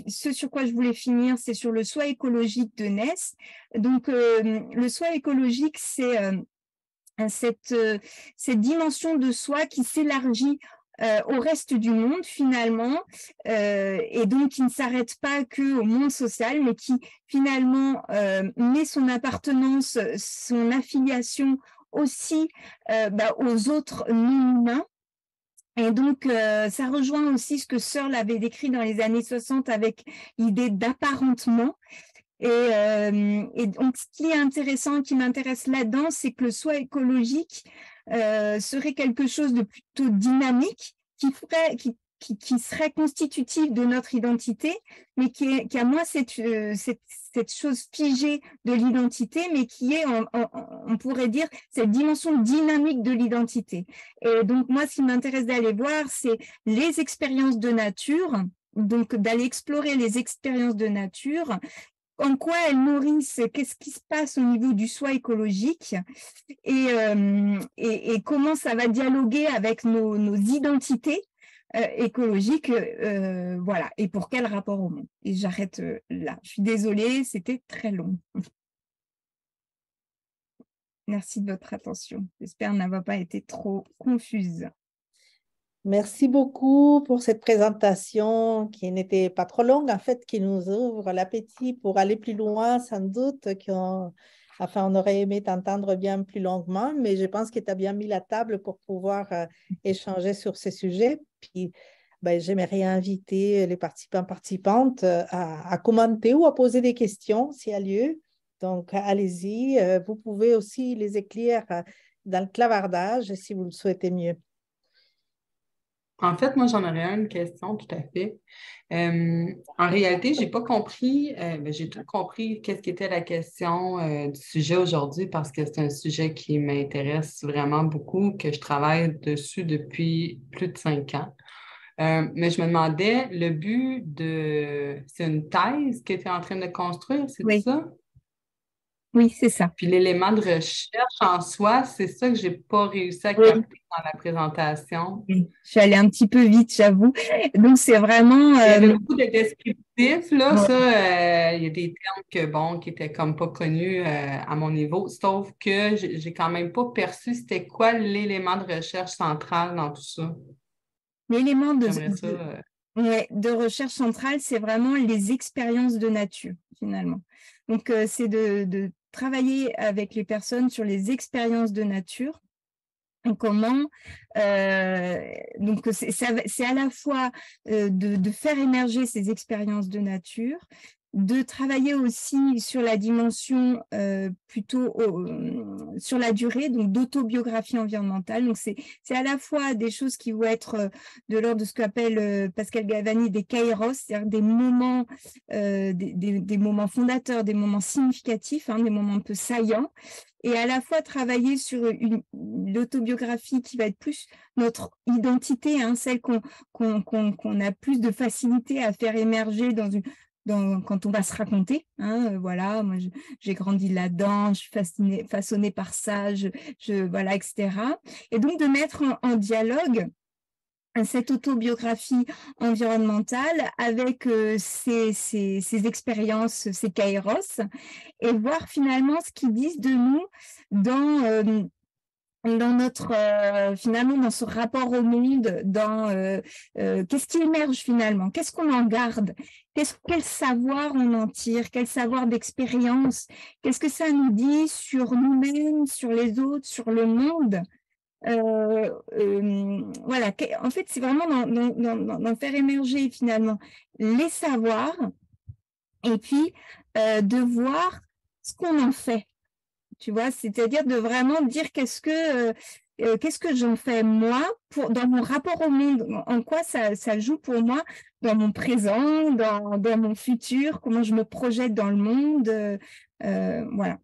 ce sur quoi je voulais finir, c'est sur le soi écologique de Ness. Donc, le soi écologique, c'est cette dimension de soi qui s'élargit au reste du monde finalement, et donc qui ne s'arrête pas qu'au monde social, mais qui finalement met son appartenance, son affiliation aussi aux autres non-humains. Et donc, ça rejoint aussi ce que Searle avait décrit dans les années 60 avec l'idée d'apparentement. Et donc, ce qui est intéressant, qui m'intéresse là-dedans, c'est que le soi écologique serait quelque chose de plutôt dynamique, qui serait constitutif de notre identité, mais qui a moins cette chose figée de l'identité, mais qui est, on pourrait dire, cette dimension dynamique de l'identité. Et donc, moi, ce qui m'intéresse d'aller voir, c'est les expériences de nature, donc d'aller explorer les expériences de nature, en quoi elles nourrissent, qu'est-ce qui se passe au niveau du soi écologique et comment ça va dialoguer avec nos identités écologiques, voilà, et pour quel rapport au monde. Et j'arrête là. Je suis désolée, c'était très long. Merci de votre attention. J'espère n'avoir pas été trop confuse. Merci beaucoup pour cette présentation qui n'était pas trop longue, en fait, qui nous ouvre l'appétit pour aller plus loin, sans doute. On aurait aimé t'entendre bien plus longuement, mais je pense que tu as bien mis la table pour pouvoir échanger sur ces sujets. Puis, ben, j'aimerais inviter les participants participantes à commenter ou à poser des questions s'il y a lieu. Donc, allez-y. Vous pouvez aussi les écrire dans le clavardage si vous le souhaitez mieux. En fait, moi, j'en aurais une question, tout à fait. En réalité, j'ai pas compris, j'ai tout compris qu'est-ce qui était la question du sujet aujourd'hui parce que c'est un sujet qui m'intéresse vraiment beaucoup, que je travaille dessus depuis plus de 5 ans. Mais je me demandais, le but de... C'est une thèse que tu es en train de construire, c'est Oui, ça? oui, c'est ça. Puis l'élément de recherche en soi, c'est ça que j'ai pas réussi à Oui. capter dans la présentation. Oui. Je suis allée un petit peu vite, j'avoue. Donc, c'est vraiment... Il y avait beaucoup de descriptifs, là, ouais. ça, il y a des termes qui étaient comme pas connus à mon niveau, sauf que j'ai quand même pas perçu c'était quoi l'élément de recherche central dans tout ça. L'élément J'aimerais ça. ouais, de recherche centrale, c'est vraiment les expériences de nature, finalement. Donc, c'est de travailler avec les personnes sur les expériences de nature. Et comment donc c'est à la fois de faire émerger ces expériences de nature, de travailler aussi sur la dimension plutôt sur la durée, donc d'autobiographie environnementale. Donc c'est à la fois des choses qui vont être de l'ordre de ce qu'appelle Pascal Galvani des kairos, c'est-à-dire des moments, des moments fondateurs, des moments significatifs, hein, des moments un peu saillants, et à la fois travailler sur l'autobiographie qui va être plus notre identité, hein, celle qu'on a plus de facilité à faire émerger quand on va se raconter. Hein, voilà, moi j'ai grandi là-dedans, je suis façonnée par ça, voilà, etc. Et donc de mettre en dialogue cette autobiographie environnementale avec ces expériences, ces kairos, et voir finalement ce qu'ils disent de nous dans notre finalement dans ce rapport au monde, qu'est-ce qui émerge finalement, qu'est-ce qu'on en garde, quel savoir on en tire, quel savoir d'expérience, qu'est-ce que ça nous dit sur nous-mêmes, sur les autres, sur le monde. Voilà, en fait, c'est vraiment d'en faire émerger finalement les savoirs, et puis de voir ce qu'on en fait, tu vois, c'est-à-dire de vraiment dire qu'est-ce que j'en fais moi dans mon rapport au monde, en quoi ça joue pour moi dans mon présent, dans mon futur, comment je me projette dans le monde, voilà.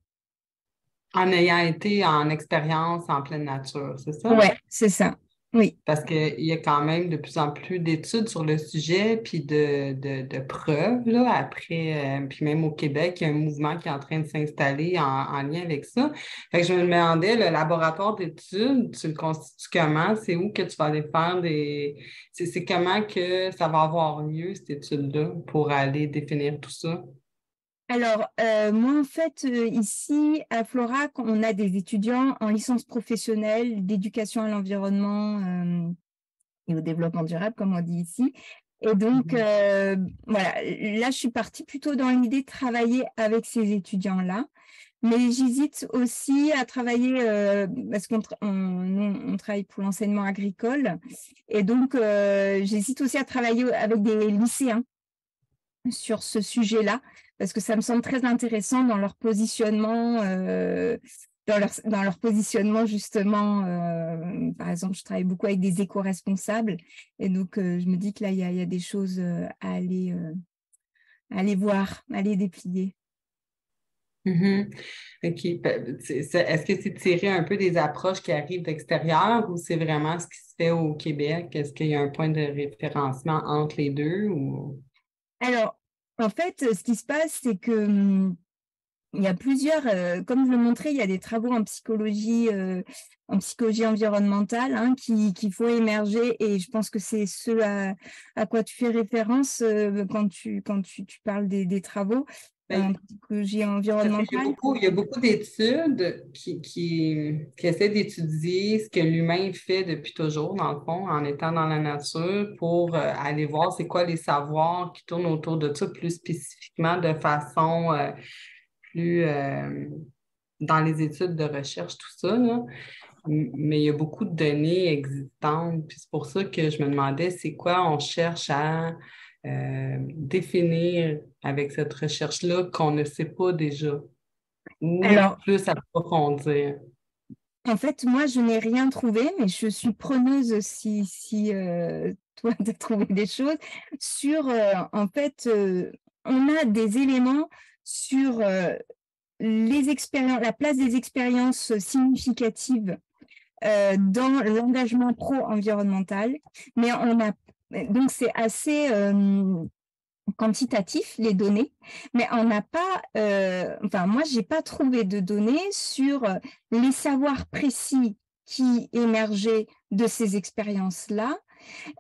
En ayant été en expérience en pleine nature, c'est ça? Ouais, c'est ça, oui. Parce qu'il y a quand même de plus en plus d'études sur le sujet, puis de preuves, là, après, puis même au Québec, il y a un mouvement qui est en train de s'installer en lien avec ça. Fait que je me demandais, le laboratoire d'études, tu le constitues comment? C'est où que tu vas aller faire c'est comment que ça va avoir lieu, cette étude-là, pour aller définir tout ça? Alors, moi, en fait, ici, à Florac, on a des étudiants en licence professionnelle d'éducation à l'environnement et au développement durable, comme on dit ici. Et donc, voilà, là, je suis partie plutôt dans l'idée de travailler avec ces étudiants-là. Mais j'hésite aussi à travailler, parce on travaille pour l'enseignement agricole. Et donc, j'hésite aussi à travailler avec des lycéens sur ce sujet-là, parce que ça me semble très intéressant dans leur positionnement, dans leur positionnement justement. Par exemple, je travaille beaucoup avec des éco-responsables, et donc je me dis que là, il y a des choses à aller voir, à aller déplier. Mhm. OK. Est-ce que c'est tiré un peu des approches qui arrivent d'extérieur ou c'est vraiment ce qui se fait au Québec? Est-ce qu'il y a un point de référencement entre les deux ou... Alors, en fait, ce qui se passe, c'est que il y a plusieurs, comme je le montrais, il y a des travaux en psychologie environnementale, hein, qui font émerger, et je pense que c'est ce à quoi tu fais référence quand tu parles des travaux en Ben, psychologie parce qu'il y a environnementale. il y a beaucoup d'études qui essaient d'étudier ce que l'humain fait depuis toujours, dans le fond, en étant dans la nature, pour aller voir c'est quoi les savoirs qui tournent autour de ça, plus spécifiquement de façon plus dans les études de recherche, tout ça, là. Mais il y a beaucoup de données existantes. Puis c'est pour ça que je me demandais, c'est quoi on cherche à définir avec cette recherche-là qu'on ne sait pas déjà ou Alors, plus approfondir. en fait, moi, je n'ai rien trouvé, mais je suis preneuse si toi, tu as trouvé des choses sur, en fait, on a des éléments sur les expériences, la place des expériences significatives dans l'engagement pro-environnemental, mais on a donc c'est assez quantitatif les données, mais on n'a pas, enfin moi j'ai pas trouvé de données sur les savoirs précis qui émergeaient de ces expériences-là,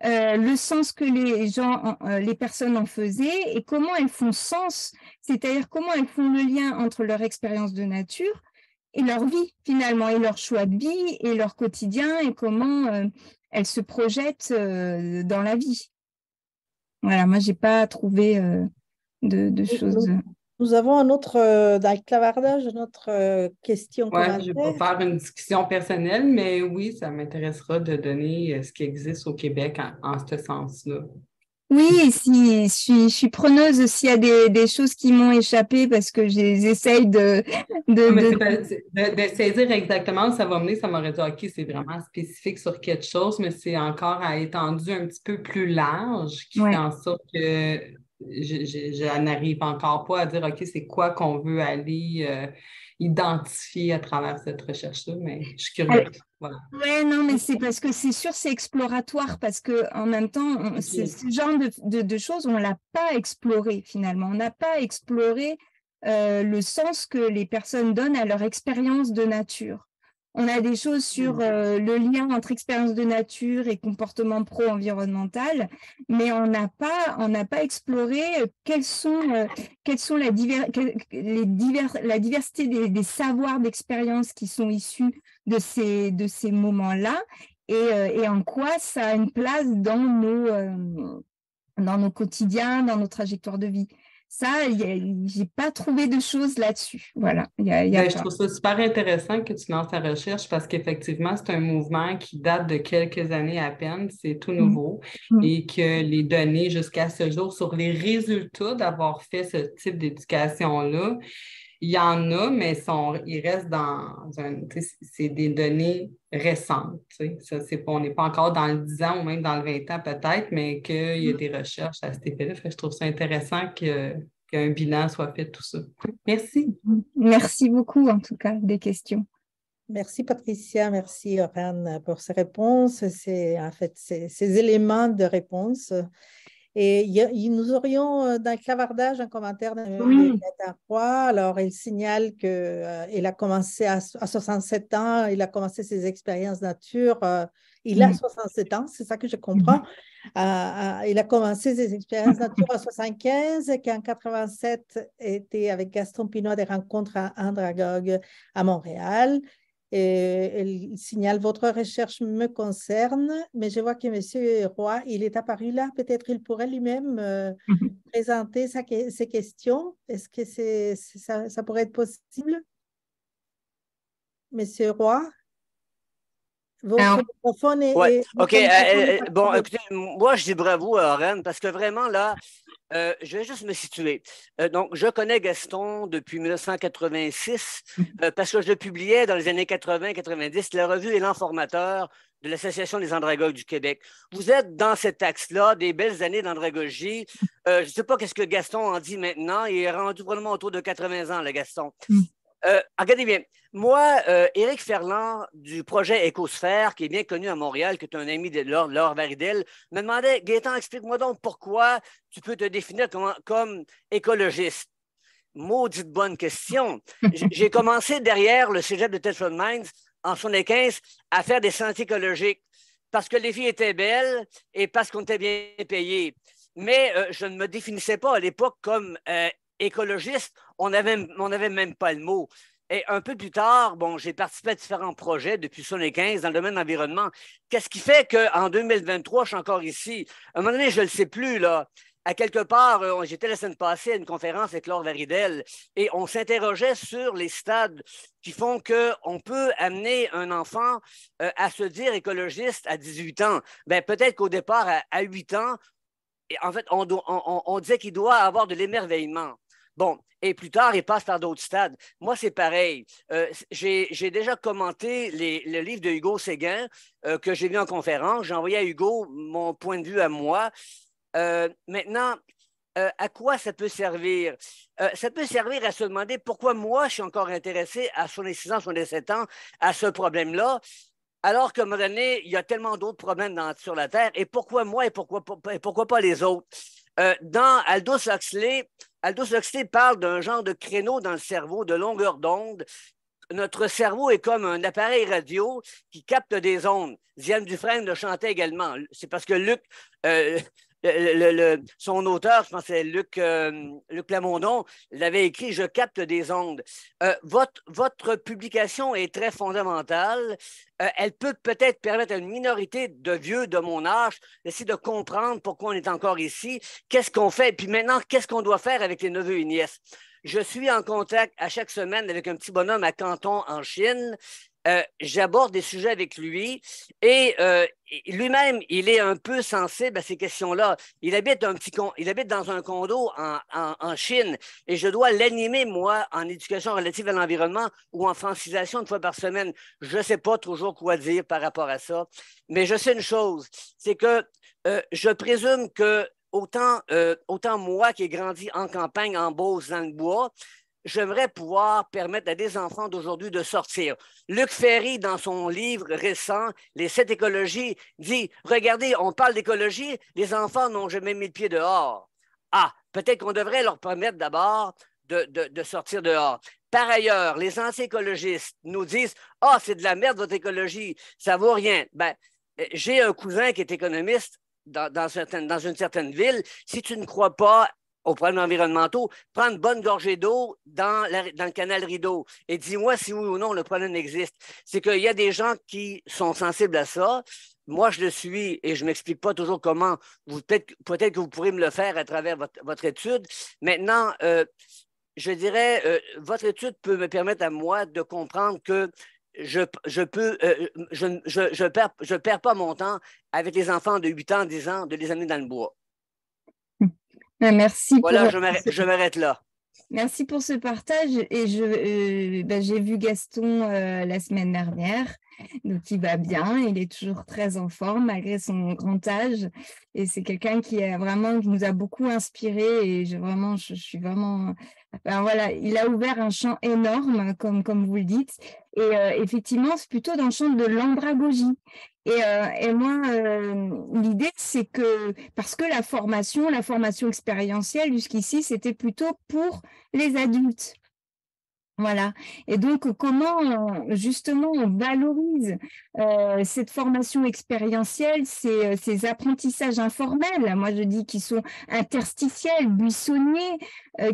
le sens que les gens, les personnes en faisaient et comment elles font sens, c'est-à-dire comment elles font le lien entre leur expérience de nature et leur vie finalement, et leur choix de vie et leur quotidien et comment elles se projettent dans la vie. Voilà, moi j'ai pas trouvé de choses. Nous avons un autre, dans le clavardage, notre question Oui, je ne vais commentaire. pas faire une discussion personnelle, mais oui, ça m'intéressera de donner ce qui existe au Québec en ce sens-là. Oui, si, je suis preneuse s'il y a des choses qui m'ont échappé parce que j'essaye Non, mais de... de saisir exactement où ça va mener, ça m'aurait dit, OK, c'est vraiment spécifique sur quelque chose, mais c'est encore à étendue un petit peu plus large qui fait Ouais. en sorte que je n'arrive encore pas à dire, OK, c'est quoi qu'on veut aller identifier à travers cette recherche-là, mais je suis curieuse. Voilà. Ouais, non, mais c'est parce que c'est sûr, c'est exploratoire, parce que en même temps, ce genre de choses, on ne l'a pas exploré finalement. On n'a pas exploré le sens que les personnes donnent à leur expérience de nature. On a des choses sur le lien entre expérience de nature et comportement pro-environnemental, mais on n'a pas exploré quels sont la diversité des savoirs d'expérience qui sont issus de ces moments-là et en quoi ça a une place dans nos quotidiens, dans nos trajectoires de vie. Ça, j'ai pas trouvé de choses là-dessus. Voilà, il y a Ben, je pas. trouve ça super intéressant que tu lances ta recherche parce qu'effectivement, c'est un mouvement qui date de quelques années à peine, c'est tout Mm. nouveau, Mm. et que les données jusqu'à ce jour sur les résultats d'avoir fait ce type d'éducation-là, il y en a, mais ils restent c'est des données récentes. Ça, on n'est pas encore dans le 10 ans ou même dans le 20 ans peut-être, mais qu'il y a des recherches à cet effet-là. Fait que je trouve ça intéressant qu'un bilan soit fait de tout ça. Merci. Merci beaucoup, en tout cas, des questions. Merci Patricia, merci Oran pour ces réponses, en fait ces éléments de réponse. Et nous aurions dans le clavardage un commentaire de Oui. Nathan Roy. Alors, il signale qu'il a commencé à 67 ans, il a commencé ses expériences nature. Il a 67 ans, c'est ça que je comprends. Il a commencé ses expériences nature à 75, et qu'en 87 était avec Gaston Pinault à des rencontres à Andragogue à Montréal. Et il signale, votre recherche me concerne, mais je vois que M. Roy, il est apparu là. Peut-être il pourrait lui-même présenter ses questions. Est-ce que ça pourrait être possible? Monsieur Roy, votre microphone Ouais. OK. est Bon, écoutez, moi, je dis bravo à Oren parce que vraiment, là, je vais juste me situer. Donc, je connais Gaston depuis 1986 parce que je le publiais dans les années 80-90, la revue Élan formateur de l'Association des andragogues du Québec. Vous êtes dans cet axe-là, des belles années d'andragogie. Je ne sais pas qu'est-ce que Gaston en dit maintenant. Il est rendu probablement autour de 80 ans, le Gaston. Regardez bien, moi, Éric Ferland du projet Écosphère, qui est bien connu à Montréal, qui est un ami de Laure Varidel, me demandait, Gaétan, explique-moi donc pourquoi tu peux te définir comme écologiste. Maudite bonne question. J'ai commencé derrière le cégep de Thetford Mines en 1975 à faire des sentiers écologiques parce que les filles étaient belles et parce qu'on était bien payés. Mais je ne me définissais pas à l'époque comme écologiste, on n'avait même pas le mot. Et un peu plus tard, bon, j'ai participé à différents projets depuis 1975 dans le domaine de l'environnement. Qu'est-ce qui fait qu'en 2023, je suis encore ici? À un moment donné, je ne le sais plus, là. à quelque part, j'étais la semaine passée à une conférence avec Laure Varidel et on s'interrogeait sur les stades qui font qu'on peut amener un enfant à se dire écologiste à 18 ans. Ben, peut-être qu'au départ, à 8 ans, en fait, on disait qu'il doit avoir de l'émerveillement. Bon, et plus tard, il passe par d'autres stades. Moi, c'est pareil. J'ai déjà commenté le livre de Hugo Séguin que j'ai lu en conférence. J'ai envoyé à Hugo mon point de vue à moi. Maintenant, à quoi ça peut servir? Ça peut servir à se demander pourquoi moi, je suis encore intéressé à 66 ans, 67 ans, à ce problème-là, alors qu'à un moment donné, il y a tellement d'autres problèmes sur la Terre. Et pourquoi moi et pourquoi pas les autres? Dans Aldous Huxley parle d'un genre de créneau dans le cerveau de longueur d'onde. Notre cerveau est comme un appareil radio qui capte des ondes. Diane Dufresne le chantait également. C'est parce que Luc, son auteur, je pense que c'est Luc Plamondon, l'avait écrit « Je capte des ondes ». Votre publication est très fondamentale. Elle peut peut-être permettre à une minorité de vieux de mon âge d'essayer de comprendre pourquoi on est encore ici, qu'est-ce qu'on fait, puis maintenant, qu'est-ce qu'on doit faire avec les neveux et nièces. Je suis en contact à chaque semaine avec un petit bonhomme à Canton, en Chine. J'aborde des sujets avec lui et lui-même, il est un peu sensible à ces questions-là. Il habite dans un condo en Chine et je dois l'animer, moi, en éducation relative à l'environnement ou en francisation une fois par semaine. Je ne sais pas toujours quoi dire par rapport à ça, mais je sais une chose, c'est que je présume que autant moi qui ai grandi en campagne, en Beauce, dans le bois, j'aimerais pouvoir permettre à des enfants d'aujourd'hui de sortir. Luc Ferry, dans son livre récent, Les 7 écologies, dit « Regardez, on parle d'écologie, les enfants n'ont jamais mis le pied dehors. » Ah, peut-être qu'on devrait leur permettre d'abord de sortir dehors. Par ailleurs, les anti-écologistes nous disent « Ah, c'est de la merde votre écologie, ça vaut rien. » Ben, j'ai un cousin qui est économiste dans une certaine ville. Si tu ne crois pas aux problèmes environnementaux, prends une bonne gorgée d'eau dans le canal Rideau et dis-moi si oui ou non le problème existe. C'est qu'il y a des gens qui sont sensibles à ça. Moi, je le suis et je ne m'explique pas toujours comment. Peut-être que vous pourrez me le faire à travers votre étude. Maintenant, je dirais, votre étude peut me permettre à moi de comprendre que je perds pas mon temps avec les enfants de 8 ans, 10 ans, de les amener dans le bois. Merci. Voilà, je m'arrête là. Merci pour ce partage. Et j'ai vu Gaston la semaine dernière, donc il va bien, il est toujours très en forme malgré son grand âge. Et c'est quelqu'un qui nous a beaucoup inspiré et je suis vraiment... voilà, il a ouvert un champ énorme, comme vous le dites. Et effectivement, c'est plutôt dans le champ de l'andragogie. Et moi, l'idée, c'est que, parce que la formation expérientielle, jusqu'ici, c'était plutôt pour les adultes. Voilà. Et donc, comment justement on valorise cette formation expérientielle, ces apprentissages informels, moi je dis qu'ils sont interstitiels, buissonniers,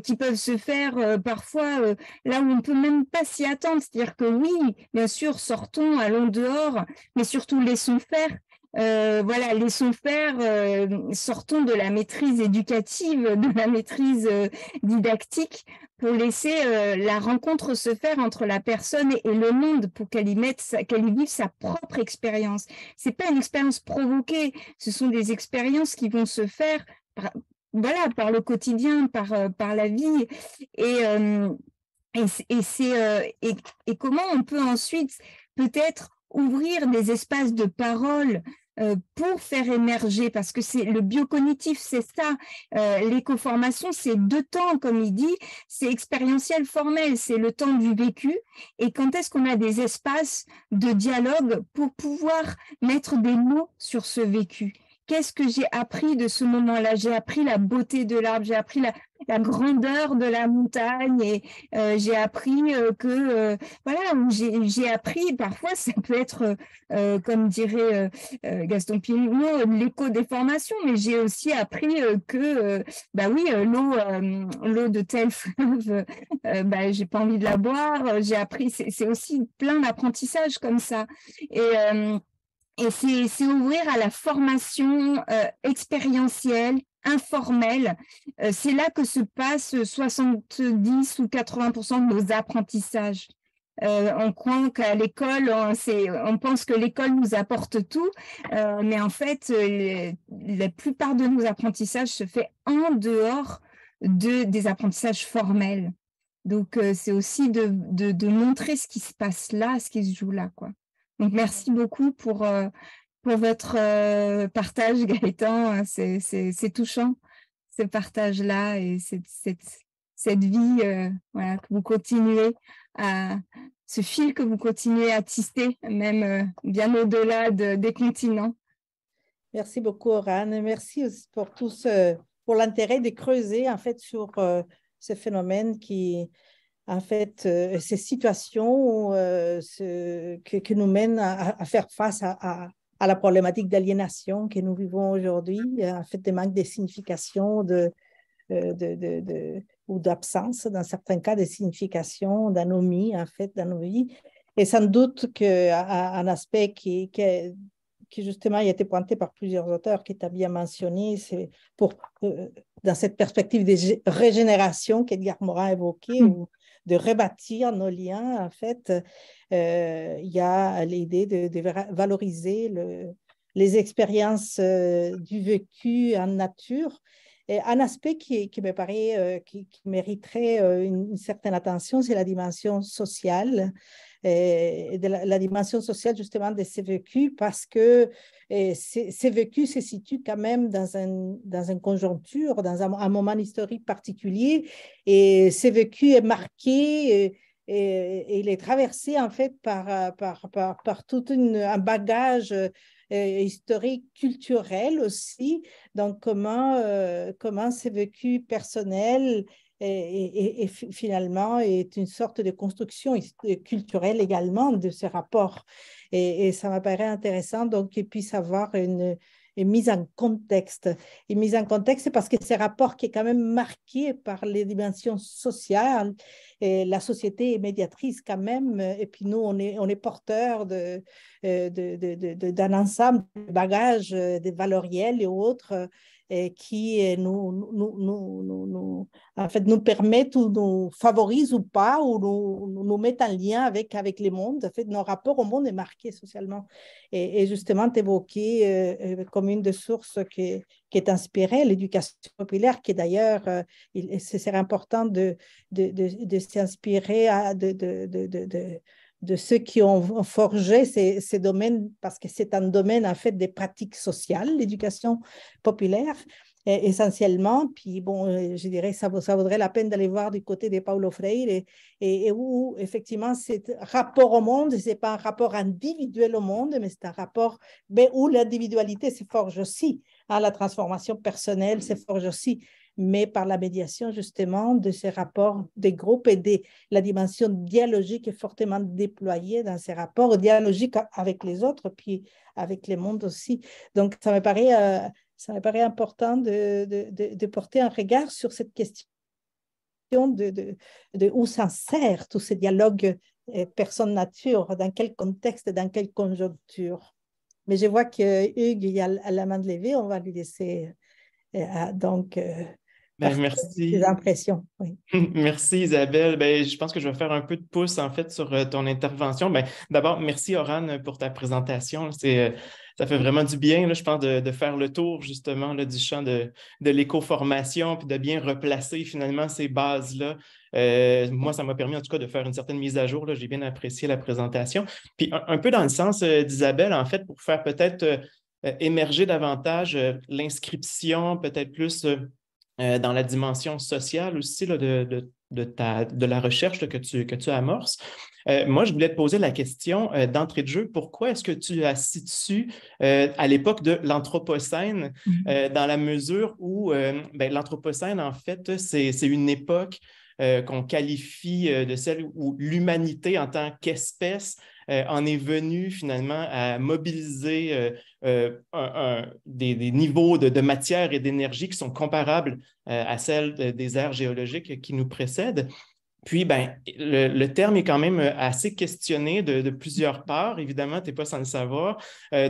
qui peuvent se faire parfois là où on ne peut même pas s'y attendre. C'est-à-dire que oui, bien sûr, sortons, allons dehors, mais surtout laissons faire. Laissons faire, sortons de la maîtrise éducative, de la maîtrise didactique pour laisser la rencontre se faire entre la personne et le monde pour qu'elle y vive sa propre expérience. C'est pas une expérience provoquée, ce sont des expériences qui vont se faire par le quotidien, par la vie et comment on peut ensuite peut-être ouvrir des espaces de parole pour faire émerger, parce que c'est le biocognitif, c'est ça. L'éco-formation, c'est 2 temps, comme il dit, c'est expérientiel formel, c'est le temps du vécu. Et quand est-ce qu'on a des espaces de dialogue pour pouvoir mettre des mots sur ce vécu? Qu'est-ce que j'ai appris de ce moment-là? J'ai appris la beauté de l'arbre, j'ai appris la grandeur de la montagne et j'ai appris j'ai appris, parfois ça peut être, comme dirait Gaston Pinault, l'éco-déformation, mais j'ai aussi appris que, l'eau de tel fleuve, j'ai pas envie de la boire, j'ai appris, c'est aussi plein d'apprentissages comme ça. Et c'est ouvrir à la formation expérientielle informel. C'est là que se passe 70 ou 80% de nos apprentissages. On croit qu'à l'école, on pense que l'école nous apporte tout, mais en fait, la plupart de nos apprentissages se fait en dehors des apprentissages formels. Donc, c'est aussi de montrer ce qui se passe là, ce qui se joue là, quoi. Donc, merci beaucoup pour votre partage, Gaëtan. C'est touchant, ce partage-là et cette vie voilà, que vous continuez ce fil que vous continuez à tisser, même bien au-delà des continents. Merci beaucoup, Oran. Et merci aussi pour l'intérêt de creuser en fait sur ce phénomène qui, en fait, ces situations qui nous mènent à faire face à la problématique d'aliénation que nous vivons aujourd'hui, en fait, des manques de signification, ou d'absence, dans certains cas, de signification, d'anomie, en fait, dans nos vies. Et sans doute qu'un aspect qui justement a été pointé par plusieurs auteurs, qui t'a bien mentionné, c'est dans cette perspective de régénération qu'Edgar Morin a évoquée, ou de rebâtir nos liens, en fait, il y a l'idée de valoriser les expériences du vécu en nature. Et un aspect qui me paraît, qui mériterait une certaine attention, c'est la dimension sociale, et la dimension sociale justement de ces vécus, parce que ces vécus se situent quand même dans une conjoncture, dans un moment historique particulier, et ces vécus est marqué et il est traversé en fait par tout un bagage historique, culturel aussi. Donc, comment ces vécus personnels et finalement est une sorte de construction culturelle également de ce rapport. Et ça m'apparaît intéressant donc qu'il puisse avoir une mise en contexte. Une mise en contexte parce que ce rapport qui est quand même marqué par les dimensions sociales, et la société est médiatrice quand même, et puis nous, on est porteurs d'un ensemble de bagages, de valoriels et autres, qui en fait, nous permettent ou nous favorisent ou pas, ou nous mettent en lien avec les mondes. En fait, nos rapports au monde est marqué socialement. Et justement, évoqué comme une des sources qui est inspirée, l'éducation populaire, qui d'ailleurs, ce serait important de s'inspirer de ceux qui ont forgé ces domaines, parce que c'est un domaine en fait des pratiques sociales, l'éducation populaire, essentiellement. Puis bon, je dirais ça vaudrait la peine d'aller voir du côté de Paulo Freire, et où effectivement c'est rapport au monde, c'est pas un rapport individuel au monde, mais c'est un rapport où l'individualité se forge aussi, la transformation personnelle se forge aussi, mais par la médiation justement de ces rapports des groupes et de la dimension dialogique est fortement déployée dans ces rapports, dialogiques avec les autres, puis avec les mondes aussi. Donc, ça me paraît important de porter un regard sur cette question de où s'insèrent tous ces dialogues personne-nature, dans quel contexte, dans quelle conjoncture. Mais je vois que Hugues, il y a la main de levée, on va lui laisser donc merci. des impressions. Oui. Merci Isabelle. Je pense que je vais faire un peu de pouce en fait sur ton intervention. D'abord, merci Oran pour ta présentation. Ça fait vraiment du bien, là, je pense, de faire le tour justement là, du champ de l'éco-formation, puis de bien replacer finalement ces bases-là. Moi, ça m'a permis en tout cas de faire une certaine mise à jour. J'ai bien apprécié la présentation. Puis un peu dans le sens d'Isabelle, en fait, pour faire peut-être émerger davantage l'inscription, peut-être plus dans la dimension sociale aussi là, de la recherche là, que tu amorces. Moi, je voulais te poser la question d'entrée de jeu. Pourquoi est-ce que tu la situes à l'époque de l'Anthropocène, dans la mesure où l'Anthropocène, en fait, c'est une époque qu'on qualifie de celle où l'humanité en tant qu'espèce en est venue finalement à mobiliser des niveaux de matière et d'énergie qui sont comparables à celles des ères géologiques qui nous précèdent. Puis, ben, le terme est quand même assez questionné de plusieurs parts. Évidemment, tu n'es pas sans le savoir.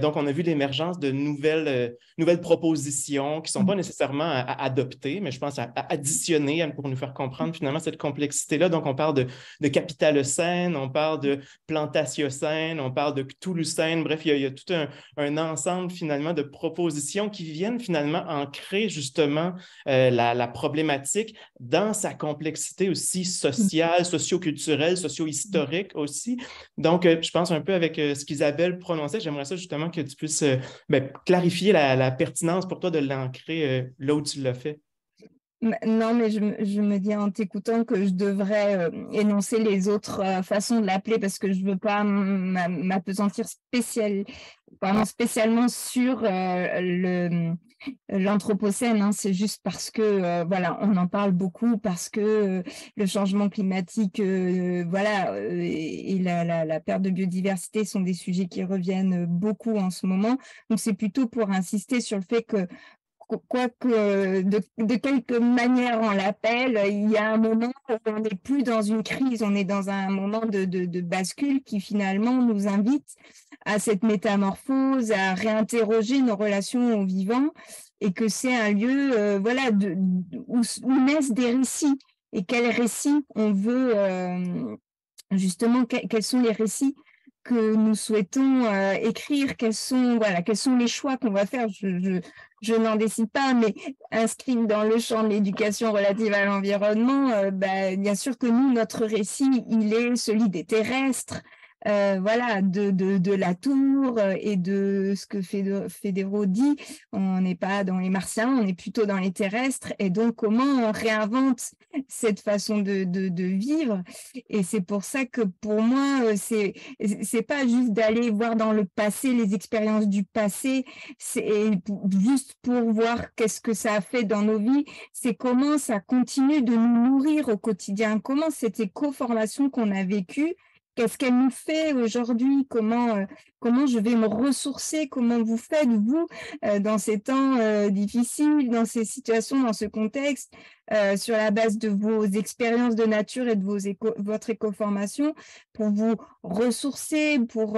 Donc, on a vu l'émergence de nouvelles propositions qui ne sont pas nécessairement à adopter, mais je pense à additionner pour nous faire comprendre finalement cette complexité-là. Donc, on parle de capitalocène, on parle de plantatiocène, on parle de cthulhucène. Bref, il y a tout un ensemble finalement de propositions qui viennent finalement ancrer justement la problématique dans sa complexité aussi sociale, socio-culturelle, socio-historique aussi. Donc, je pense un peu avec ce qu'Isabelle prononçait, j'aimerais ça justement que tu puisses clarifier la pertinence pour toi de l'ancrer là où tu l'as fait. Non, mais je me dis en t'écoutant que je devrais énoncer les autres façons de l'appeler parce que je ne veux pas m'appesantir vraiment spécialement sur l'anthropocène, hein. C'est juste parce que voilà, on en parle beaucoup, parce que le changement climatique voilà, et la perte de biodiversité sont des sujets qui reviennent beaucoup en ce moment. Donc, c'est plutôt pour insister sur le fait que quoique de quelque manière on l'appelle, il y a un moment où on n'est plus dans une crise, on est dans un moment de bascule qui finalement nous invite à cette métamorphose, à réinterroger nos relations au vivant, et que c'est un lieu voilà, où naissent des récits. Et quels récits on veut, justement, quels sont les récits que nous souhaitons écrire, quels sont les choix qu'on va faire. Je n'en décide pas, mais inscrit dans le champ de l'éducation relative à l'environnement, bien sûr que nous, notre récit, il est celui des terrestres, voilà, de la tour et de ce que Fédéraud dit. On n'est pas dans les martiens, on est plutôt dans les terrestres. Et donc, comment on réinvente cette façon de vivre? Et c'est pour ça que pour moi, c'est pas juste d'aller voir dans le passé les expériences du passé, c'est juste pour voir qu'est-ce que ça a fait dans nos vies, c'est comment ça continue de nous nourrir au quotidien, comment cette éco-formation qu'on a vécue, qu'est-ce qu'elle nous fait aujourd'hui, comment je vais me ressourcer, comment vous faites, vous, dans ces temps difficiles, dans ces situations, dans ce contexte, sur la base de vos expériences de nature et de votre éco-formation, pour vous ressourcer, pour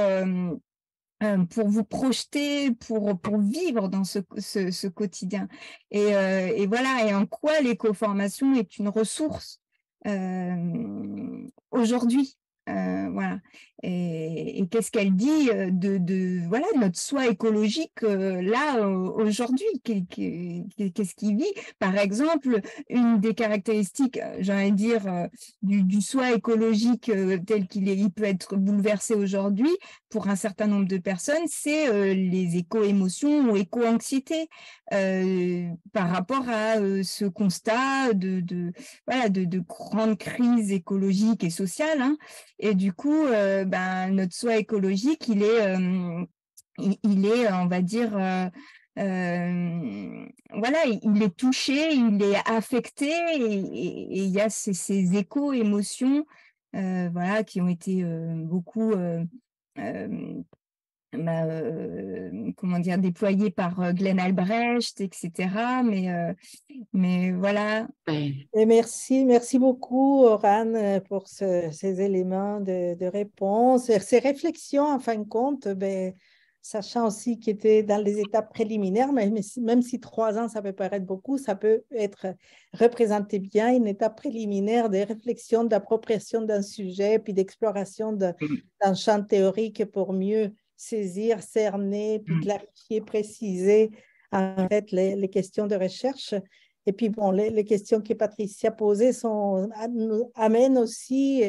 vous projeter, pour vivre dans ce quotidien. Et voilà, et en quoi l'éco-formation est une ressource aujourd'hui. Voilà. Et qu'est-ce qu'elle dit voilà, notre soi écologique là aujourd'hui, qu'est-ce qui vit? Par exemple, une des caractéristiques, j'ai envie de dire, du soi écologique tel il peut être bouleversé aujourd'hui pour un certain nombre de personnes, c'est les éco-émotions ou éco-anxiété par rapport à ce constat voilà, de grande crise écologique et sociale, hein. Et du coup, notre soi écologique, il est, on va dire, voilà, il est touché, il est affecté, et il y a ces éco-émotions voilà, qui ont été beaucoup comment dire, déployées par Glenn Albrecht, etc. Mais voilà. Et merci beaucoup, Oran, pour ces éléments de réponse, et ces réflexions, en fin de compte, sachant aussi qu'il était dans les étapes préliminaires, même si 3 ans, ça peut paraître beaucoup, ça peut être représenté bien une étape préliminaire de réflexion, d'appropriation d'un sujet, puis d'exploration d'un champ théorique pour mieux saisir, cerner, puis clarifier, préciser en fait les questions de recherche. Et puis, bon, les questions que Patricia posait nous amènent aussi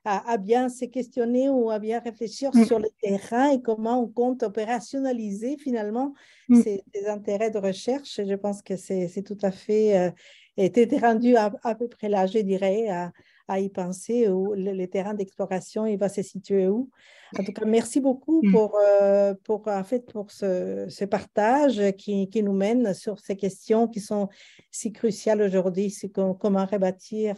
à bien se questionner ou à bien réfléchir sur le terrain et comment on compte opérationnaliser finalement ces intérêts de recherche. Je pense que c'est tout à fait été rendu à peu près là, je dirais, à y penser, où le terrain d'exploration, il va se situer où. En tout cas, merci beaucoup pour ce partage qui nous mène sur ces questions qui sont si cruciales aujourd'hui. C'est comment rebâtir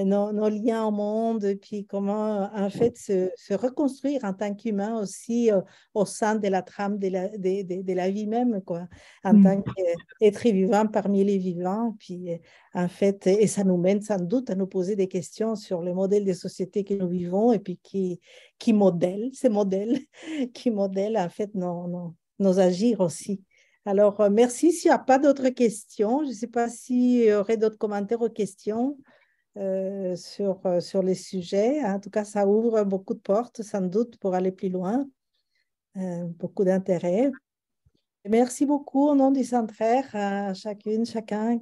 nos liens au monde, et puis comment en fait se reconstruire en tant qu'humain aussi au sein de la trame de la vie même, quoi, en tant qu'être vivant parmi les vivants. Puis en fait, et ça nous mène sans doute à nous poser des questions sur le modèle de société que nous vivons et puis qui modèle, ces modèles, qui modèlent en fait nos agirs aussi. Alors, merci. S'il n'y a pas d'autres questions, je ne sais pas s'il y aurait d'autres commentaires ou questions sur les sujets. En tout cas, ça ouvre beaucoup de portes, sans doute, pour aller plus loin. Beaucoup d'intérêt. Merci beaucoup au nom du Centraire à chacune, chacun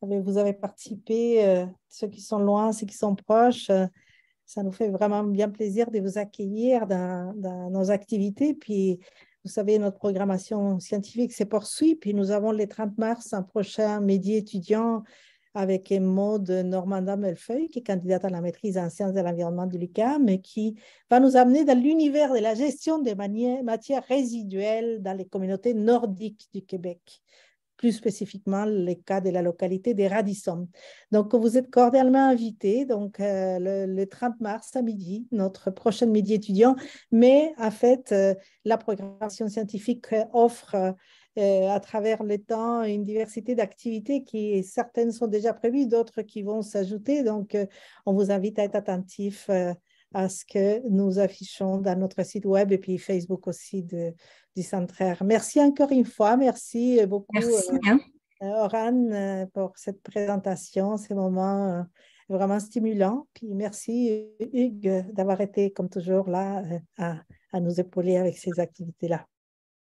vous avez participé, ceux qui sont loin, ceux qui sont proches. Ça nous fait vraiment bien plaisir de vous accueillir dans nos activités. Puis, vous savez, notre programmation scientifique se poursuit. Puis, nous avons le 30 mars un prochain midi étudiant avec Maud Normandin-Melfeuille, qui est candidate à la maîtrise en sciences de l'environnement de l'UQAM, et qui va nous amener dans l'univers de la gestion des matières résiduelles dans les communautés nordiques du Québec, plus spécifiquement le cas de la localité des Radisson. Donc, vous êtes cordialement invités, donc le 30 mars à midi, notre prochaine midi étudiant, mais en fait, la programmation scientifique offre à travers le temps une diversité d'activités qui, certaines sont déjà prévues, d'autres qui vont s'ajouter. Donc, on vous invite à être attentif à ce que nous affichons dans notre site web et puis Facebook aussi du Centraire. Merci encore une fois. Merci beaucoup, Oran, pour cette présentation, ces moments vraiment stimulants. Puis merci, Hugues, d'avoir été, comme toujours, là à nous épauler avec ces activités-là.